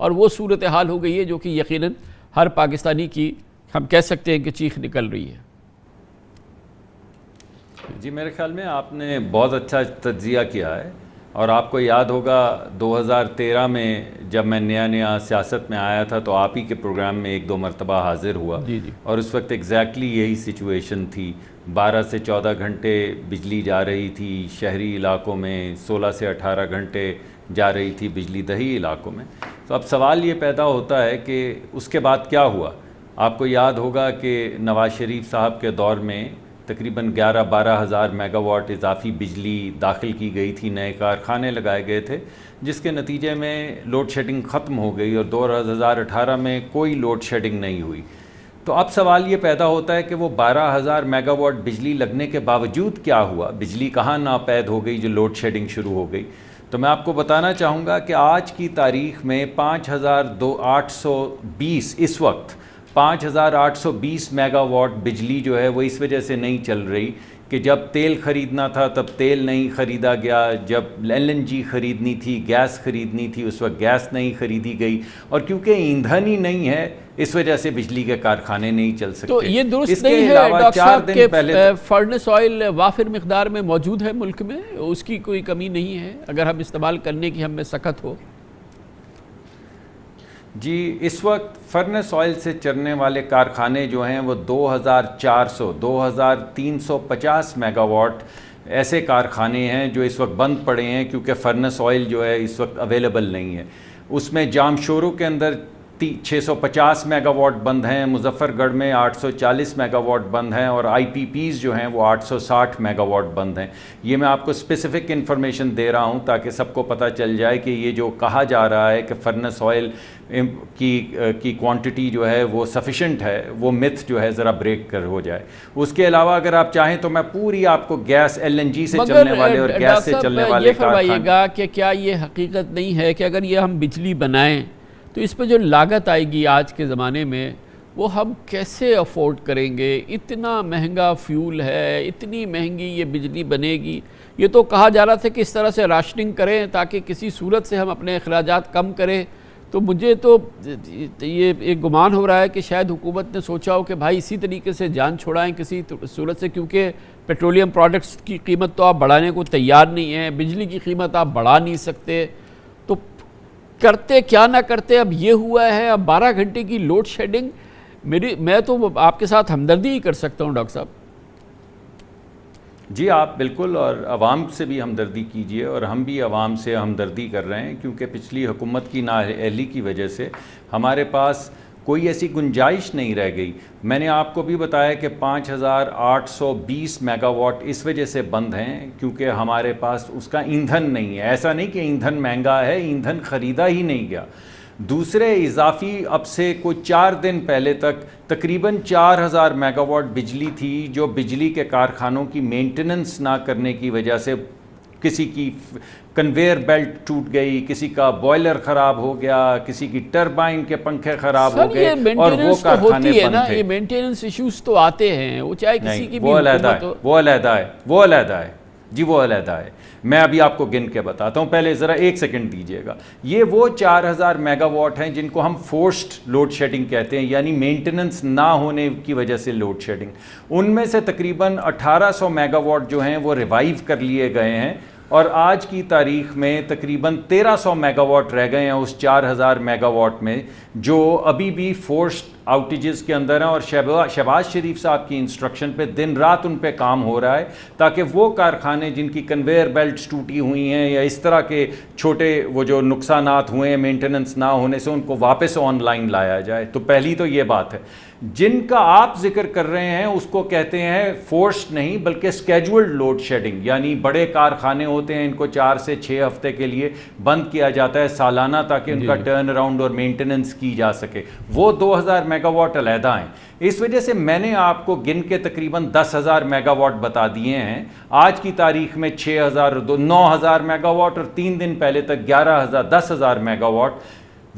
اور وہ صورتحال ہو گئی ہے جو کہ یقیناً ہر پاکستانی کی ہم کہہ سکتے ہیں کہ چیخ نکل رہی ہے. جی میرے خیال میں آپ نے بہت اچھا تجزیہ کیا ہے، اور آپ کو یاد ہوگا 2013 میں جب میں نیا سیاست میں آیا تھا تو آپ ہی کے پروگرام میں 1-2 مرتبہ حاضر ہوا، اور اس وقت ایگزیکٹلی یہی سچویشن تھی. 12 سے 14 گھنٹے بجلی جا رہی تھی شہری علاقوں میں، 16 سے 18 گھنٹے جا رہی تھی بجلی دیہی علاقوں میں. تو اب سوال یہ پیدا ہوتا ہے کہ اس کے بعد کیا ہوا. آپ کو یاد ہوگا کہ نواز شریف صاحب کے دور میں تقریباً 11-12 ہزار میگا واٹ اضافی بجلی داخل کی گئی تھی، نئے کارخانے لگائے گئے تھے، جس کے نتیجے میں لوڈ شیڈنگ ختم ہو گئی اور 2018 میں کوئی لوڈ شیڈنگ نہیں ہوئی. تو اب سوال یہ پیدا ہوتا ہے کہ وہ 12 ہزار میگا واٹ بجلی لگنے کے باوجود کیا ہوا، بجلی کہاں ناپید ہو گئی جو لوڈ شیڈنگ شروع ہو گئی. تو میں آپ کو بتانا چاہوں گا کہ آج کی تاریخ میں 5820 اس وقت 5820 میگا واٹ بجلی جو ہے وہ اس وجہ سے نہیں چل رہی کہ جب تیل خریدنا تھا تب تیل نہیں خریدا گیا، جب LNG خریدنی تھی، گیس خریدنی تھی، اس وقت گیس نہیں خریدی گئی، اور کیونکہ ایندھن ہی نہیں ہے اس وجہ سے بجلی کے کارخانے نہیں چل سکتے. تو یہ درست نہیں ہے ڈاکٹر صاحب کہ فرنس آئل وافر مقدار میں موجود ہے ملک میں، اس کی کوئی کمی نہیں ہے اگر ہم استعمال کرنے کی ہم میں سخت ہو. جی اس وقت فرنس آئل سے چلنے والے کارخانے جو ہیں وہ 2350 میگا واٹ ایسے کارخانے ہیں جو اس وقت بند پڑے ہیں کیونکہ فرنس آئل جو ہے اس وقت اویلیبل نہیں ہے. اس میں جامشورو کے اندر 650 میگا واٹ بند ہیں، مظفر گڑھ میں 840 میگا واٹ بند ہیں، اور IPPs جو ہیں وہ 860 میگا واٹ بند ہیں. یہ میں آپ کو اسپیسیفک انفارمیشن دے رہا ہوں تاکہ سب کو پتہ چل جائے کہ یہ جو کہا جا رہا ہے کہ فرنس آئل کی کوانٹٹی جو ہے وہ سفیشنٹ ہے، وہ متھ جو ہے ذرا بریک کر ہو جائے. اس کے علاوہ اگر آپ چاہیں تو میں پوری آپ کو گیس LNG سے چلنے والے اور گیس سے چلنے والے یہ فرمائیے گا کہ کیا یہ حقیقت نہیں ہے کہ اگر یہ ہم بجلی بنائیں تو اس پہ جو لاگت آئے گی آج کے زمانے میں وہ ہم کیسے افورڈ کریں گے؟ اتنا مہنگا فیول ہے، اتنی مہنگی یہ بجلی بنے گی. یہ تو کہا جا رہا تھا کہ اس طرح سے راشننگ کریں تاکہ کسی صورت سے ہم اپنے اخراجات کم کریں. تو مجھے تو یہ ایک گمان ہو رہا ہے کہ شاید حکومت نے سوچا ہو کہ بھائی اسی طریقے سے جان چھوڑائیں کسی صورت سے، کیونکہ پیٹرولیم پروڈکٹس کی قیمت تو آپ بڑھانے کو تیار نہیں ہیں، بجلی کی قیمت آپ بڑھا نہیں سکتے. تو کرتے کیا نہ کرتے اب یہ ہوا ہے. اب 12 گھنٹے کی لوڈ شیڈنگ، میں تو آپ کے ساتھ ہمدردی ہی کر سکتا ہوں ڈاکٹر صاحب. جی آپ بالکل، اور عوام سے بھی ہمدردی کیجئے، اور ہم بھی عوام سے ہمدردی کر رہے ہیں کیونکہ پچھلی حکومت کی نااہلی کی وجہ سے ہمارے پاس کوئی ایسی گنجائش نہیں رہ گئی. میں نے آپ کو بھی بتایا کہ 5820 میگا واٹ اس وجہ سے بند ہیں کیونکہ ہمارے پاس اس کا ایندھن نہیں ہے. ایسا نہیں کہ ایندھن مہنگا ہے، ایندھن خریدا ہی نہیں گیا. دوسرے اضافی اب سے کوئی 4 دن پہلے تک تقریباً 4000 میگا واٹ بجلی تھی جو بجلی کے کارخانوں کی مینٹننس نہ کرنے کی وجہ سے کسی کی کنویئر بیلٹ ٹوٹ گئی، کسی کا بوائلر خراب ہو گیا، کسی کی ٹربائن کے پنکھے خراب ہو گئے، اور وہ کارخانے بند تھے. یہ مینٹیننس ایشوز تو آتے ہیں، وہ چاہے کسی کی بھی حکومت ہو. وہ علیحدہ ہے جی، وہ علیحدہ ہے. میں ابھی آپ کو گن کے بتاتا ہوں، پہلے ذرا 1 سیکنڈ دیجئے گا. یہ وہ 4000 میگا واٹ ہیں جن کو ہم فورسڈ لوڈ شیڈنگ کہتے ہیں، یعنی مینٹننس نہ ہونے کی وجہ سے لوڈ شیڈنگ. ان میں سے تقریباً 1800 میگا واٹ جو ہیں وہ ریوائیو کر لیے گئے ہیں، اور آج کی تاریخ میں تقریباً 1300 میگا واٹ رہ گئے ہیں اس 4000 میگا واٹ میں جو ابھی بھی فورسڈ آؤٹیجز کے اندر ہیں. اور شہباز شریف صاحب کی انسٹرکشن پہ دن رات ان پہ کام ہو رہا ہے تاکہ وہ کارخانے جن کی کنویئر بیلٹس ٹوٹی ہوئی ہیں یا اس طرح کے چھوٹے وہ جو نقصانات ہوئے ہیں مینٹننس نہ ہونے سے، ان کو واپس آن لائن لایا جائے. تو پہلی تو یہ بات ہے. جن کا آپ ذکر کر رہے ہیں اس کو کہتے ہیں فورسڈ نہیں بلکہ اسکیجولڈ لوڈ شیڈنگ، یعنی بڑے کارخانے ہوتے ہیں ان کو 4 سے 6 ہفتے کے لیے بند کیا جاتا ہے سالانہ تاکہ ان کا ٹرن اراؤنڈ اور مینٹننس کی جا سکے. وہ 2000 میگا واٹ علیحدہ ہیں. اس وجہ سے میں نے آپ کو گن کے تقریباً 10,000 میگا واٹ بتا دیے ہیں. آج کی تاریخ میں 6,000 9,000 میگا واٹ اور 3 دن پہلے تک 10,000 میگا واٹ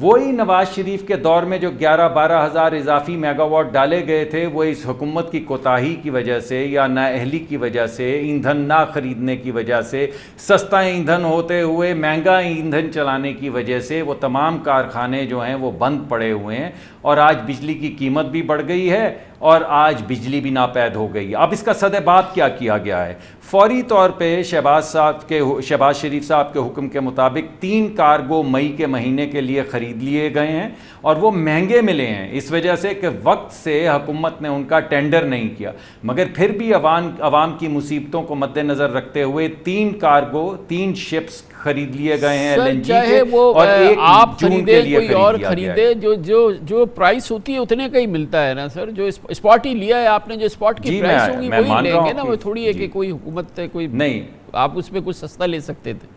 وہی نواز شریف کے دور میں جو 11-12 ہزار اضافی میگا واٹ ڈالے گئے تھے وہ اس حکومت کی کوتاہی کی وجہ سے یا نااہلی کی وجہ سے، ایندھن نہ خریدنے کی وجہ سے، سستا ایندھن ہوتے ہوئے مہنگا ایندھن چلانے کی وجہ سے وہ تمام کارخانے جو ہیں وہ بند پڑے ہوئے ہیں، اور آج بجلی کی قیمت بھی بڑھ گئی ہے اور آج بجلی بھی ناپید ہو گئی۔ اب اس کا سدباب کیا کیا گیا ہے؟ فوری طور پہ شہباز شریف صاحب کے حکم کے مطابق 3 کارگو مئی کے مہینے کے لیے خرید لیے گئے ہیں، اور وہ مہنگے ملے ہیں اس وجہ سے کہ وقت سے حکومت نے ان کا ٹینڈر نہیں کیا، مگر پھر بھی عوام کی مصیبتوں کو مد نظر رکھتے ہوئے 3 کارگو 3 شپس خرید لیے گئے ہیں ایل این جی کے، اور ایک آپ جون کے لیے کوئی اور خریدے جو پرائس ہوتی ہے اتنے کا ہی ملتا ہے نا سر، جو اسپاٹ ہی لیا ہے آپ نے، جو اسپاٹ کی پرائس ہوگی وہی لیں گے نا، وہ تھوڑی ہے کہ کوئی حکومت ہے کوئی نہیں آپ اس میں کچھ سستا لے سکتے تھے۔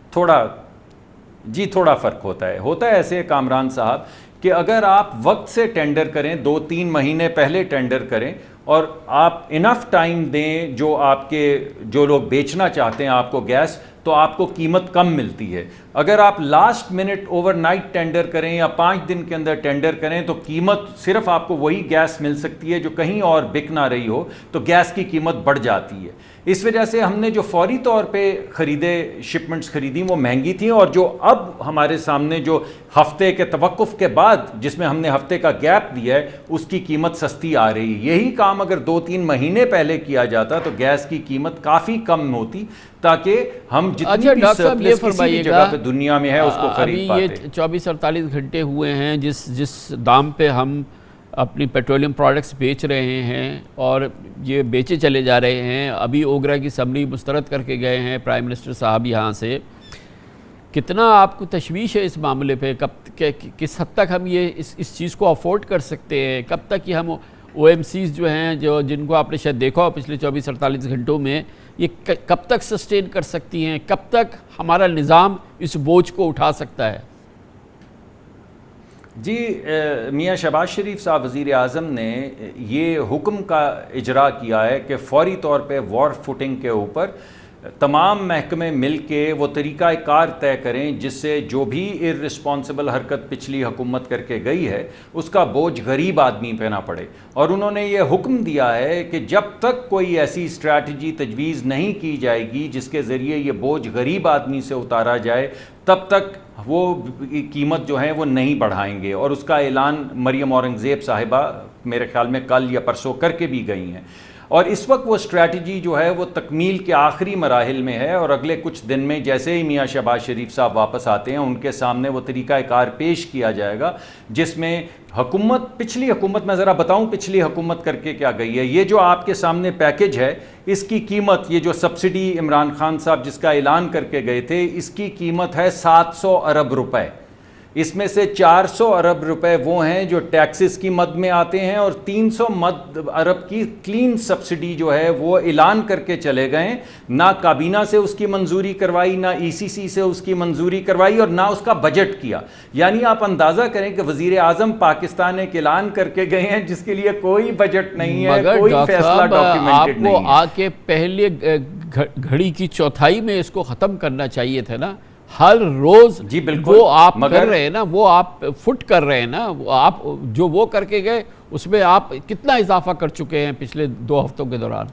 تھوڑا فرق ہوتا ہے ایسے کامران صاحب کہ اگر آپ وقت سے ٹینڈر کریں، 2-3 مہینے پہلے ٹینڈر کریں اور آپ انف ٹائم دیں جو لوگ بیچنا چاہتے ہیں آپ کو گیس، تو آپ کو قیمت کم ملتی ہے۔ اگر آپ last minute over night tender کریں یا 5 دن کے اندر ٹینڈر کریں تو قیمت صرف آپ کو وہی گیس مل سکتی ہے جو کہیں اور بک نہ رہی ہو، تو گیس کی قیمت بڑھ جاتی ہے۔ اس وجہ سے ہم نے جو فوری طور پہ شپمنٹس خریدی وہ مہنگی تھیں، اور جو اب ہمارے سامنے جو ہفتے کے توقف کے بعد جس میں ہم نے ہفتے کا گیپ دیا ہے اس کی قیمت سستی آ رہی ہے۔ یہی کام اگر 2-3 مہینے پہلے کیا جاتا تو گیس کی قیمت کافی کم ہوتی، تاکہ ہم جتنی بھی سرپلس کسی بھی جگہ پہ دنیا میں ہے اس کو خرید پاتے۔ ابھی یہ 24-48 گھنٹے ہوئے ہیں جس دام پہ ہم اپنی پیٹرولیم پروڈکٹس بیچ رہے ہیں اور یہ بیچے چلے جا رہے ہیں۔ ابھی اوگرا کی سمری مسترد کر کے گئے ہیں پرائم منسٹر صاحب یہاں سے۔ کتنا آپ کو تشویش ہے اس معاملے پہ؟ کس حد تک ہم یہ اس چیز کو افورڈ کر سکتے ہیں؟ کب تک یہ ہم او ایم سیز جو ہیں جن کو آپ نے شاید دیکھا ہو پچھلے 24-48 گھنٹوں میں، یہ کب تک سسٹین کر سکتی ہیں؟ کب تک ہمارا نظام اس بوجھ کو اٹھا سکتا ہے؟ جی میاں شہباز شریف صاحب وزیر اعظم نے یہ حکم کا اجرا کیا ہے کہ فوری طور پہ وار فوٹنگ کے اوپر تمام محکمے مل کے وہ طریقہ کار طے کریں جس سے جو بھی ارسپانسبل حرکت پچھلی حکومت کر کے گئی ہے اس کا بوجھ غریب آدمی پہ نہ پڑے۔ اور انہوں نے یہ حکم دیا ہے کہ جب تک کوئی ایسی اسٹریٹجی تجویز نہیں کی جائے گی جس کے ذریعے یہ بوجھ غریب آدمی سے اتارا جائے، تب تک وہ قیمت جو ہے وہ نہیں بڑھائیں گے۔ اور اس کا اعلان مریم اورنگزیب صاحبہ میرے خیال میں کل یا پرسوں کر کے بھی گئی ہیں، اور اس وقت وہ اسٹریٹجی جو ہے وہ تکمیل کے آخری مراحل میں ہے، اور اگلے کچھ دن میں جیسے ہی میاں شہباز شریف صاحب واپس آتے ہیں ان کے سامنے وہ طریقہ کار پیش کیا جائے گا جس میں پچھلی حکومت میں ذرا بتاؤں پچھلی حکومت کر کے کیا گئی ہے۔ یہ جو آپ کے سامنے پیکج ہے اس کی قیمت، یہ جو سبسڈی عمران خان صاحب جس کا اعلان کر کے گئے تھے، اس کی قیمت ہے 700 ارب روپے۔ اس میں سے 400 ارب روپے وہ ہیں جو ٹیکسز کی مد میں آتے ہیں، اور 300 ارب کی کلین سبسڈی جو ہے وہ اعلان کر کے چلے گئے، نہ کابینہ سے اس کی منظوری کروائی، نہ ای سی سی سے اس کی منظوری کروائی، اور نہ اس کا بجٹ کیا۔ یعنی آپ اندازہ کریں کہ وزیر اعظم پاکستان ایک اعلان کر کے گئے ہیں جس کے لیے کوئی بجٹ نہیں ہے، کوئی فیصلہ ڈاکیومنٹڈ نہیں ہے۔ آپ کو آ کے پہلے گھڑی کی چوتھائی میں اس کو ختم کرنا چاہیے تھا نا۔ ہر روز جی بالکل، وہ آپ کر رہے ہیں نا، وہ آپ فٹ کر رہے ہیں نا، آپ جو وہ کر کے گئے اس میں آپ کتنا اضافہ کر چکے ہیں پچھلے 2 ہفتوں کے دوران؟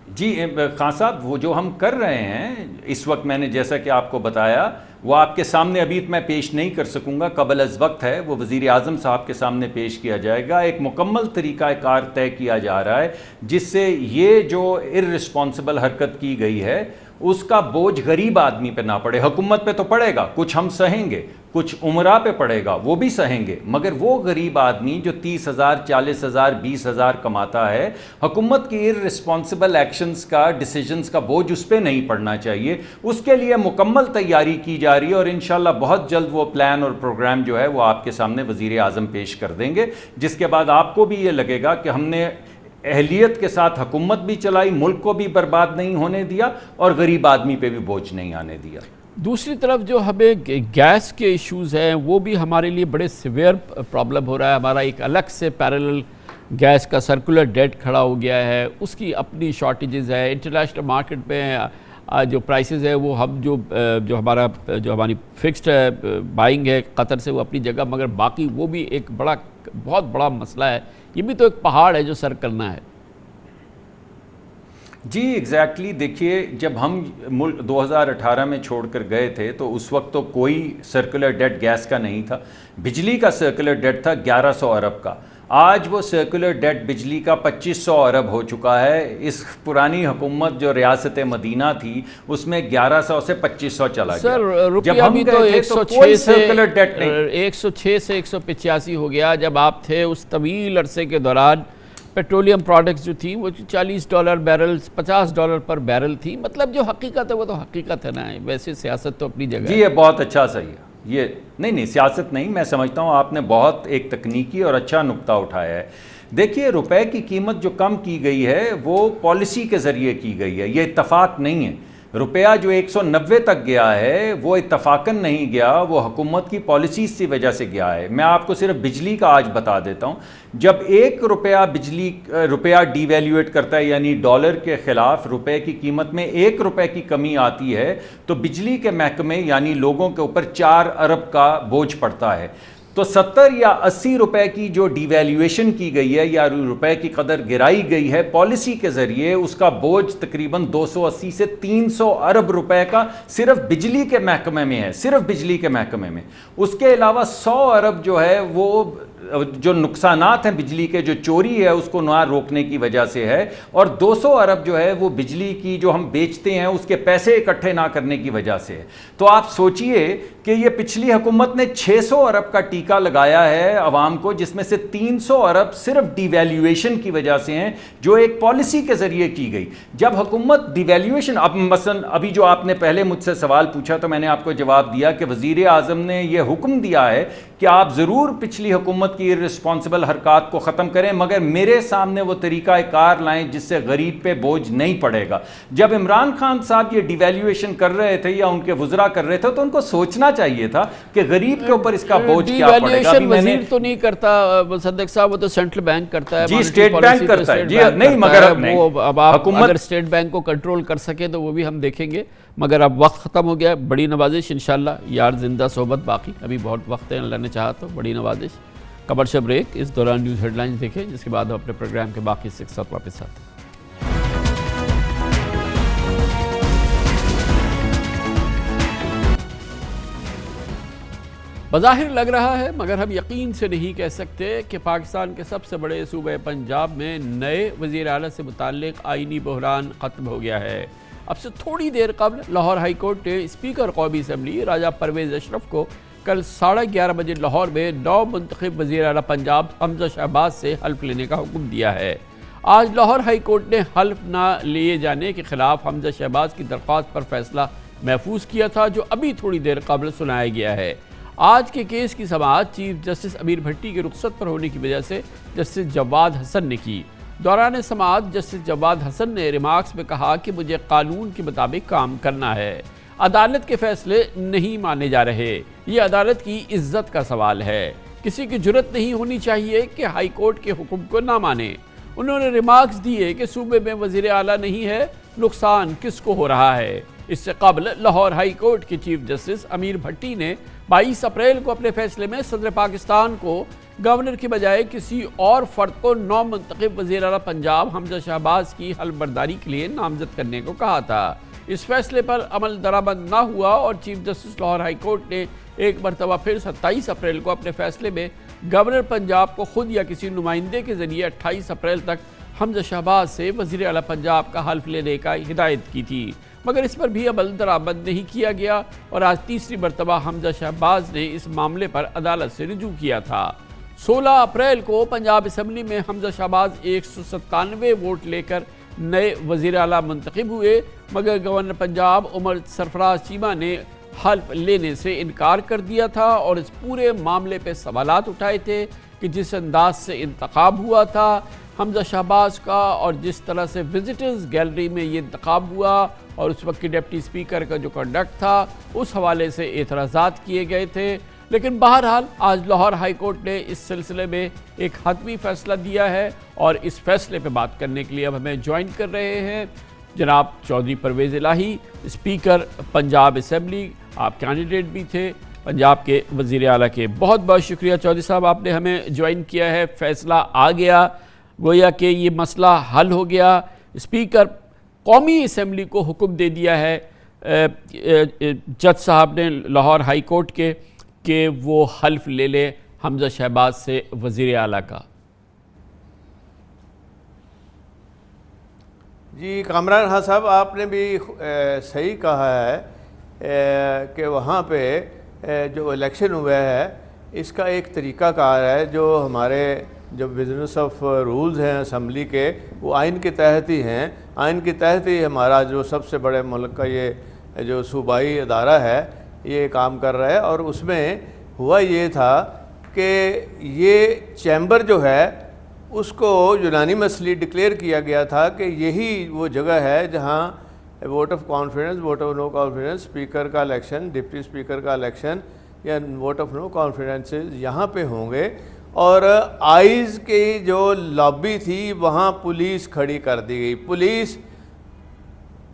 جی خان صاحب، وہ جو ہم کر رہے ہیں اس وقت میں نے جیسا کہ آپ کو بتایا وہ آپ کے سامنے ابھی میں پیش نہیں کر سکوں گا، قبل از وقت ہے، وہ وزیر اعظم صاحب کے سامنے پیش کیا جائے گا۔ ایک مکمل طریقہ کار طے کیا جا رہا ہے جس سے یہ جو ارسپانسبل حرکت کی گئی ہے اس کا بوجھ غریب آدمی پہ نہ پڑے۔ حکومت پہ تو پڑے گا، کچھ ہم سہیں گے، کچھ عمرہ پہ پڑے گا وہ بھی سہیں گے، مگر وہ غریب آدمی جو 30,000 40,000 20,000 کماتا ہے، حکومت کی ارسپانسبل ایکشنز کا ڈیسیجنز کا بوجھ اس پہ نہیں پڑنا چاہیے۔ اس کے لیے مکمل تیاری کی جا رہی ہے، اور انشاءاللہ بہت جلد وہ پلان اور پروگرام جو ہے وہ آپ کے سامنے وزیر اعظم پیش کر دیں گے، جس کے بعد آپ کو بھی یہ لگے گا کہ ہم نے اہلیت کے ساتھ حکومت بھی چلائی، ملک کو بھی برباد نہیں ہونے دیا، اور غریب آدمی پہ بھی بوجھ نہیں آنے دیا۔ دوسری طرف جو ہمیں گیس کے ایشوز ہیں وہ بھی ہمارے لیے بڑے سیویئر پرابلم ہو رہا ہے۔ ہمارا ایک الگ سے پیرلل گیس کا سرکولر ڈیٹ کھڑا ہو گیا ہے، اس کی اپنی شارٹیجز ہے۔ انٹرنیشنل مارکیٹ میں جو پرائسز ہے وہ ہم جو ہماری فکسڈ بائنگ ہے قطر سے وہ اپنی جگہ، مگر باقی وہ بھی ایک بہت بڑا مسئلہ ہے، یہ بھی تو ایک پہاڑ ہے جو سر کرنا ہے۔ جی ایگزیکٹلی، دیکھیے جب ہم ملک 2018 میں چھوڑ کر گئے تھے تو اس وقت تو کوئی سرکولر ڈیٹ گیس کا نہیں تھا، بجلی کا سرکولر ڈیٹ تھا 1100 ارب کا، آج وہ سرکولر ڈیٹ بجلی کا 2500 ارب ہو چکا ہے۔ اس پرانی حکومت جو ریاست مدینہ تھی اس میں 1100 سے 2500 چلا گیا۔ سر روپیہ جب ہم بھی تو گئے تھے تو کوئی سرکولر ڈیٹ نہیں، 106 سے 185 ہو گیا جب آپ تھے۔ اس طویل عرصے کے دوران پیٹرولیم پروڈکٹس جو تھیں وہ $40 بیرل، $50 پر بیرل تھی، مطلب جو حقیقت ہے وہ تو حقیقت ہے نا، ویسے سیاست تو اپنی جگہ جی یہ بہت اچھا صحیح ہے، یہ نہیں سیاست نہیں، میں سمجھتا ہوں آپ نے بہت ایک تکنیکی اور اچھا نقطہ اٹھایا ہے۔ دیکھیے روپے کی قیمت جو کم کی گئی ہے وہ پالیسی کے ذریعے کی گئی ہے، یہ اتفاق نہیں ہے۔ روپیہ جو 190 تک گیا ہے وہ اتفاقاً نہیں گیا، وہ حکومت کی پالیسیز کی وجہ سے گیا ہے۔ میں آپ کو صرف بجلی کا آج بتا دیتا ہوں، جب روپیہ ڈی ویلیویٹ کرتا ہے یعنی ڈالر کے خلاف روپے کی قیمت میں 1 روپے کی کمی آتی ہے تو بجلی کے محکمے یعنی لوگوں کے اوپر 4 ارب کا بوجھ پڑتا ہے۔ تو 70 یا 80 روپے کی جو ڈی ویلیویشن کی گئی ہے یا روپے کی قدر گرائی گئی ہے پالیسی کے ذریعے، اس کا بوجھ تقریباً 280 سے 300 ارب روپے کا صرف بجلی کے محکمے میں ہے، صرف بجلی کے محکمے میں۔ اس کے علاوہ 100 ارب جو ہے وہ جو نقصانات ہیں بجلی کے، جو چوری ہے اس کو نہ روکنے کی وجہ سے ہے، اور 200 ارب جو ہے وہ بجلی کی جو ہم بیچتے ہیں اس کے پیسے اکٹھے نہ کرنے کی وجہ سے ہے۔ تو آپ سوچئے کہ یہ پچھلی حکومت نے 600 ارب کا ٹیکہ لگایا ہے عوام کو، جس میں سے 300 ارب صرف ڈی ویلیویشن کی وجہ سے ہیں جو ایک پالیسی کے ذریعے کی گئی۔ جب حکومت ڈی ویلیویشن، اب مثلا ابھی جو آپ نے پہلے مجھ سے سوال پوچھا تو میں نے آپ کو جواب دیا کہ وزیر اعظم نے یہ حکم دیا ہے کہ آپ ضرور پچھلی حکومت کی رسپانسبل حرکات کو ختم کریں، مگر میرے سامنے وہ طریقہ کار لائیں جس سے غریب پہ بوجھ نہیں پڑے گا۔ جب عمران خان صاحب یہ ڈی ویلیویشن کر رہے تھے یا ان کے وزراء کر رہے تھے تو ان کو سوچنا چاہیے تھا کہ غریب کے اوپر اس کا بوجھ کیا پڑے گا۔ وزیر تو نہیں کرتا مصدق صاحب، وہ تو سینٹرل بینک کرتا ہے، جی اسٹیٹ بینک کرتا ہے، جی نہیں مگر اب آپ اگر اسٹیٹ بینک کو کنٹرول کر سکے تو وہ بھی ہم دیکھیں گے، مگر اب وقت ختم ہو گیا ہے۔ بڑی نوازش انشاءاللہ یار زندہ صحبت باقی، ابھی بہت وقت ہے، اللہ نے چاہا تو بڑی نوازش۔ کمرشل بریک، اس دوران نیوز ہیڈ لائنز دیکھیں، جس کے بعد ہم اپنے پروگرام کے باقی حصے کے ساتھ واپس آتے ہیں۔ بظاہر لگ رہا ہے مگر ہم یقین سے نہیں کہہ سکتے کہ پاکستان کے سب سے بڑے صوبہ پنجاب میں نئے وزیر اعلیٰ سے متعلق آئینی بحران ختم ہو گیا ہے۔ اب سے تھوڑی دیر قبل لاہور ہائی کورٹ نے اسپیکر قومی اسمبلی راجہ پرویز اشرف کو کل 11:30 بجے لاہور میں نو منتخب وزیر اعلیٰ پنجاب حمزہ شہباز سے حلف لینے کا حکم دیا ہے۔ آج لاہور ہائی کورٹ نے حلف نہ لیے جانے کے خلاف حمزہ شہباز کی درخواست پر فیصلہ محفوظ کیا تھا، جو ابھی تھوڑی دیر قبل سنایا گیا ہے۔ آج کے کیس کی سماعت چیف جسٹس امیر بھٹی کی رخصت پر ہونے کی وجہ سے جسٹس جواد حسن نے کی۔ دوران سماعت جسٹس جواد حسن نے ریمارکس میں کہا کہ مجھے قانون کے مطابق کام کرنا ہے، عدالت کے فیصلے نہیں مانے جا رہے، یہ عدالت کی عزت کا سوال ہے، کسی کی جرت نہیں ہونی چاہیے کہ ہائی کورٹ کے حکم کو نہ مانے۔ انہوں نے ریمارکس دیے کہ صوبے میں وزیر اعلیٰ نہیں ہے، نقصان کس کو ہو رہا ہے۔ اس سے قبل لاہور ہائی کورٹ کے چیف جسٹس امیر بھٹی نے 22 اپریل کو اپنے فیصلے میں صدر پاکستان کو گورنر کی بجائے کسی اور فرد کو نو منتخب وزیر اعلیٰ پنجاب حمزہ شہباز کی حلف برداری کے لیے نامزد کرنے کو کہا تھا۔ اس فیصلے پر عمل درآمد نہ ہوا اور chief justice Lahore high court نے ایک مرتبہ پھر 27 اپریل کو اپنے فیصلے میں گورنر پنجاب کو خود یا کسی نمائندے کے ذریعے 28 اپریل تک حمزہ شہباز سے وزیر اعلیٰ پنجاب کا حلف لینے کا ہدایت کی تھی، مگر اس پر بھی عمل درآمد نہیں کیا گیا اور آج تیسری مرتبہ حمزہ شہباز نے اس معاملے پر عدالت سے رجوع کیا تھا۔ 16 اپریل کو پنجاب اسمبلی میں حمزہ شہباز 197 ووٹ لے کر نئے وزیر اعلیٰ منتخب ہوئے، مگر گورنر پنجاب عمر سرفراز چیمہ نے حلف لینے سے انکار کر دیا تھا اور اس پورے معاملے پہ سوالات اٹھائے تھے کہ جس انداز سے انتخاب ہوا تھا حمزہ شہباز کا اور جس طرح سے وزٹرز گیلری میں یہ انتخاب ہوا اور اس وقت کی ڈپٹی اسپیکر کا جو کنڈکٹ تھا اس حوالے سے اعتراضات کیے گئے تھے۔ لیکن بہرحال آج لاہور ہائی کورٹ نے اس سلسلے میں ایک حتمی فیصلہ دیا ہے اور اس فیصلے پہ بات کرنے کے لیے اب ہمیں جوائن کر رہے ہیں جناب چودھری پرویز الہی، اسپیکر پنجاب اسمبلی، آپ کینڈیڈیٹ بھی تھے پنجاب کے وزیر اعلیٰ کے۔ بہت بہت شکریہ چودھری صاحب، آپ نے ہمیں جوائن کیا ہے۔ فیصلہ آ گیا، گویا کہ یہ مسئلہ حل ہو گیا۔ اسپیکر قومی اسمبلی کو حکم دے دیا ہے جج صاحب نے لاہور ہائی کورٹ کے کہ وہ حلف لے لے حمزہ شہباز سے وزیر اعلیٰ کا۔ جی کامران خان صاحب، آپ نے بھی صحیح کہا ہے کہ وہاں پہ جو الیکشن ہوا ہے اس کا ایک طریقہ کار ہے جو ہمارے جو بزنس آف رولز ہیں اسمبلی کے، وہ آئین کے تحت ہی ہیں۔ آئین کے تحت ہی ہمارا جو سب سے بڑے ملک کا یہ جو صوبائی ادارہ ہے یہ کام کر رہا ہے۔ اور اس میں ہوا یہ تھا کہ یہ چیمبر جو ہے اس کو یونانیمسلی ڈکلیئر کیا گیا تھا کہ یہی وہ جگہ ہے جہاں vote of confidence, vote of no confidence, speaker کا الیکشن، ڈپٹی اسپیکر کا الیکشن یا ووٹ آف نو کانفیڈنس یہاں پہ ہوں گے۔ اور آئیز کی جو لابی تھی وہاں پولیس کھڑی کر دی گئی۔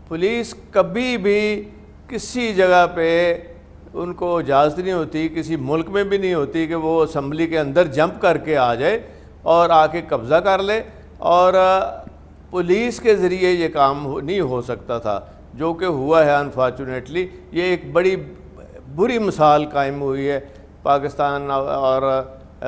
پولیس کبھی بھی کسی جگہ پہ ان کو اجازت نہیں ہوتی، کسی ملک میں بھی نہیں ہوتی کہ وہ اسمبلی کے اندر جمپ کر کے آ جائے اور آ کے قبضہ کر لے، اور پولیس کے ذریعے یہ کام نہیں ہو سکتا تھا، جو کہ ہوا ہے انفارچونیٹلی۔ یہ ایک بڑی بری مثال قائم ہوئی ہے پاکستان اور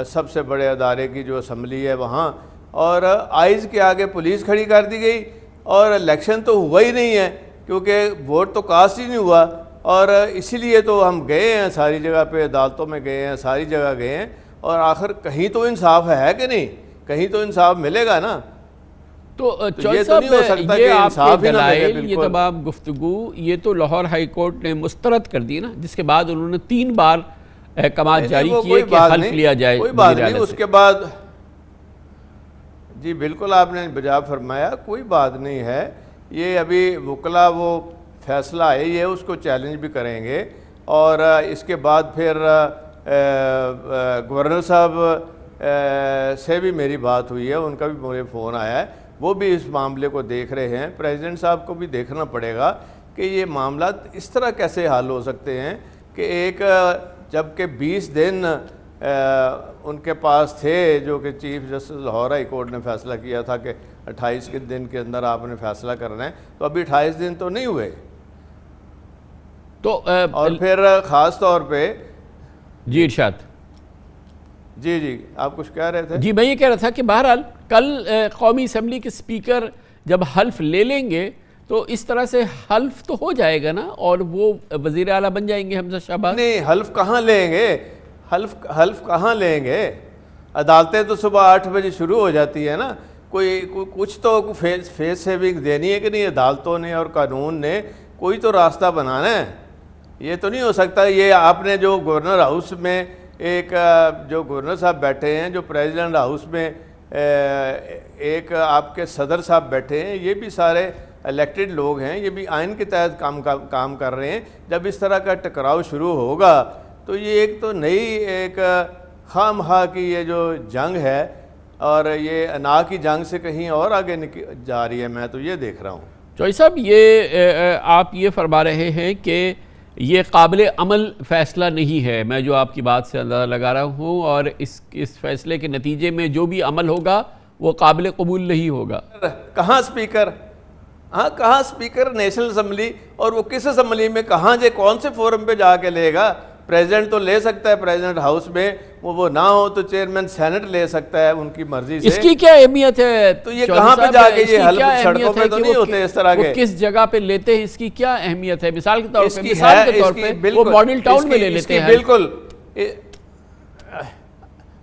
سب سے بڑے ادارے کی جو اسمبلی ہے وہاں، اور آئیز کے آگے پولیس کھڑی کر دی گئی اور الیکشن تو ہوا ہی نہیں ہے کیونکہ ووٹ تو کاسٹ ہی نہیں ہوا۔ اور اسی لیے تو ہم گئے ہیں ساری جگہ پہ، عدالتوں میں گئے ہیں، ساری جگہ گئے ہیں، اور آخر کہیں تو انصاف ہے کہ نہیں؟ کہیں تو انصاف ملے گا نا۔ تو یہ تو نہیں ہو سکتا کہ انصاف ہی نہ ملے۔ بالکل یہ تمام گفتگو یہ تو لاہور ہائی کورٹ نے مسترد کر دی نا، جس کے بعد انہوں نے 3 بار احکامات جاری کیے کہ حلف لیا جائے۔ کوئی بات نہیں، اس کے بعد جی بالکل آپ نے بجا فرمایا، کوئی بات نہیں ہے۔ یہ ابھی وکلا وہ فیصلہ ہے، یہ اس کو چیلنج بھی کریں گے، اور اس کے بعد پھر گورنر صاحب سے بھی میری بات ہوئی ہے، ان کا بھی مجھے فون آیا ہے، وہ بھی اس معاملے کو دیکھ رہے ہیں۔ پریزیڈنٹ صاحب کو بھی دیکھنا پڑے گا کہ یہ معاملات اس طرح کیسے حل ہو سکتے ہیں کہ ایک جبکہ 20 دن ان کے پاس تھے، جو کہ chief justice Lahore high court نے فیصلہ کیا تھا کہ 28 کے دن کے اندر آپ نے فیصلہ کرنا ہے، تو ابھی 28 دن تو نہیں ہوئے۔ تو اور پھر خاص طور پہ جی ارشاد جی آپ کچھ کہہ رہے تھے؟ جی میں یہ کہہ رہا تھا کہ بہرحال کل قومی اسمبلی کے اسپیکر جب حلف لے لیں گے تو اس طرح سے حلف تو ہو جائے گا نا، اور وہ وزیر اعلیٰ بن جائیں گے حمزہ شہباز۔ نہیں، حلف کہاں لیں گے؟ حلف کہاں لیں گے؟ عدالتیں تو صبح 8 بجے شروع ہو جاتی ہے نا، کوئی کچھ تو فیس سیونگ دینی ہے کہ نہیں؟ عدالتوں نے اور قانون نے کوئی تو راستہ بنانا ہے۔ یہ تو نہیں ہو سکتا یہ آپ نے جو گورنر ہاؤس میں ایک جو گورنر صاحب بیٹھے ہیں، جو پریزیڈنٹ ہاؤس میں ایک آپ کے صدر صاحب بیٹھے ہیں، یہ بھی سارے الیکٹڈ لوگ ہیں، یہ بھی آئین کے تحت کام کر رہے ہیں۔ جب اس طرح کا ٹکراؤ شروع ہوگا تو یہ ایک تو نئی ایک خواہ مخواہ کی یہ جو جنگ ہے، اور یہ انا کی جنگ سے کہیں اور آگے جا رہی ہے، میں تو یہ دیکھ رہا ہوں۔ چوہدری صاحب، یہ آپ یہ فرما رہے ہیں کہ یہ قابل عمل فیصلہ نہیں ہے، میں جو آپ کی بات سے اندازہ لگا رہا ہوں، اور اس فیصلے کے نتیجے میں جو بھی عمل ہوگا وہ قابل قبول نہیں ہوگا۔ کہاں اسپیکر؟ کہاں اسپیکر نیشنل اسمبلی؟ اور وہ کس اسمبلی میں کہاں کون سے فورم پہ جا کے لے گا؟ پریزیڈنٹ تو لے سکتا ہے پریزیڈنٹ ہاؤس میں، وہ نہ ہو تو چیئرمین سینٹ لے سکتا ہے ان کی مرضی سے۔ اس کی کیا اہمیت ہے؟ تو یہ کہاں پہ جا کے یہ حلف سڑکوں پہ تو نہیں ہوتے اس طرح کے؟ وہ کس جگہ پہ لیتے ہیں، اس کی کیا اہمیت ہے؟ مثال کے طور پہ وہ ماڈل ٹاؤن میں لے لیتے ہیں۔ بالکل،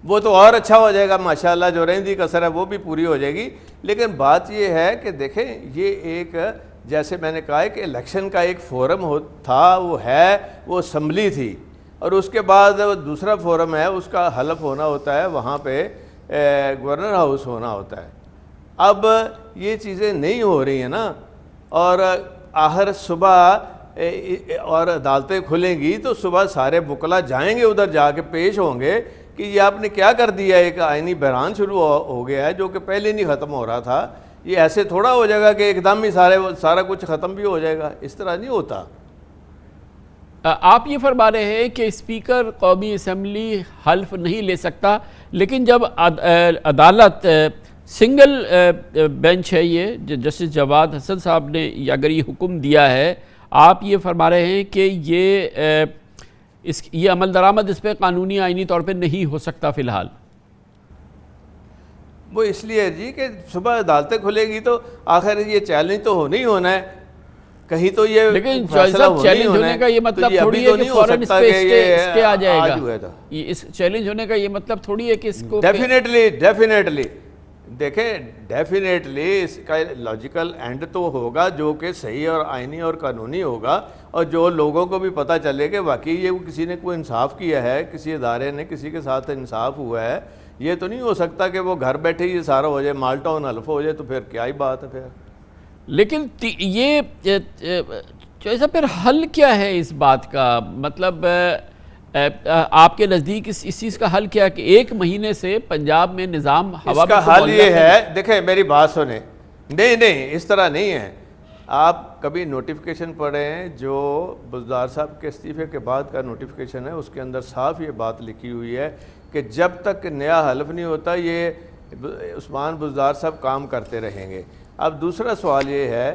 وہ تو اور اچھا ہو جائے گا ماشاءاللہ، جو رہندی کسر ہے وہ بھی پوری ہو جائے گی۔ لیکن بات یہ ہے کہ دیکھیں، یہ ایک جیسے میں نے کہا ہے کہ الیکشن کا ایک فورم تھا، وہ اسمبلی تھی، اور اس کے بعد دوسرا فورم ہے، اس کا حلف ہونا ہوتا ہے، وہاں پہ گورنر ہاؤس ہونا ہوتا ہے۔ اب یہ چیزیں نہیں ہو رہی ہیں نا، اور آخر صبح اور عدالتیں کھلیں گی تو صبح سارے وکلا جائیں گے ادھر، جا کے پیش ہوں گے کہ یہ آپ نے کیا کر دیا۔ ایک آئینی بحران شروع ہو گیا ہے جو کہ پہلے نہیں ختم ہو رہا تھا، یہ ایسے تھوڑا ہو جائے گا کہ ایک دم ہی سارا کچھ ختم بھی ہو جائے گا، اس طرح نہیں ہوتا۔ آپ یہ فرما رہے ہیں کہ اسپیکر قومی اسمبلی حلف نہیں لے سکتا، لیکن جب عدالت سنگل بینچ ہے، یہ جسٹس جواد حسن صاحب نے اگر یہ حکم دیا ہے، آپ یہ فرما رہے ہیں کہ یہ عمل درآمد اس پہ قانونی آئینی طور پہ نہیں ہو سکتا فی الحال؟ وہ اس لیے جی کہ صبح عدالتیں کھلے گی تو آخر یہ چیلنج تو ہونا ہی ہونا ہے، کہیں تو یہ لیکن چیلنج ہونے کا یہ مطلب تھوڑی ہے کہ فوراً اس پہ اسٹے آ جائے گا، اس چیلنج ہونے کا یہ مطلب تھوڑی ہے کہ اس کو ڈیفینیٹلی دیکھیں ڈیفینیٹلی اس کا لاجیکل اینڈ تو ہوگا جو کہ صحیح اور آئینی اور قانونی ہوگا، اور جو لوگوں کو بھی پتہ چلے کہ واقعی یہ کسی نے کوئی انصاف کیا ہے، کسی ادارے نے کسی کے ساتھ انصاف ہوا ہے۔ یہ تو نہیں ہو سکتا کہ وہ گھر بیٹھے یہ سارا ہو جائے، مال ٹاؤن حلف ہو جائے، تو پھر کیا ہی بات ہے پھر۔ لیکن یہ جیسا پھر حل کیا ہے اس بات کا؟ مطلب آپ کے نزدیک اس چیز کا حل کیا ہے کہ ایک مہینے سے پنجاب میں نظام ہوا؟ اس کا حل یہ ہے، دیکھیں میری بات سنیں، نہیں اس طرح نہیں ہے۔ آپ کبھی نوٹیفیکیشن پڑھیں جو بزدار صاحب کے استعفے کے بعد کا نوٹیفیکیشن ہے، اس کے اندر صاف یہ بات لکھی ہوئی ہے کہ جب تک نیا حلف نہیں ہوتا یہ عثمان بزدار صاحب کام کرتے رہیں گے۔ اب دوسرا سوال یہ ہے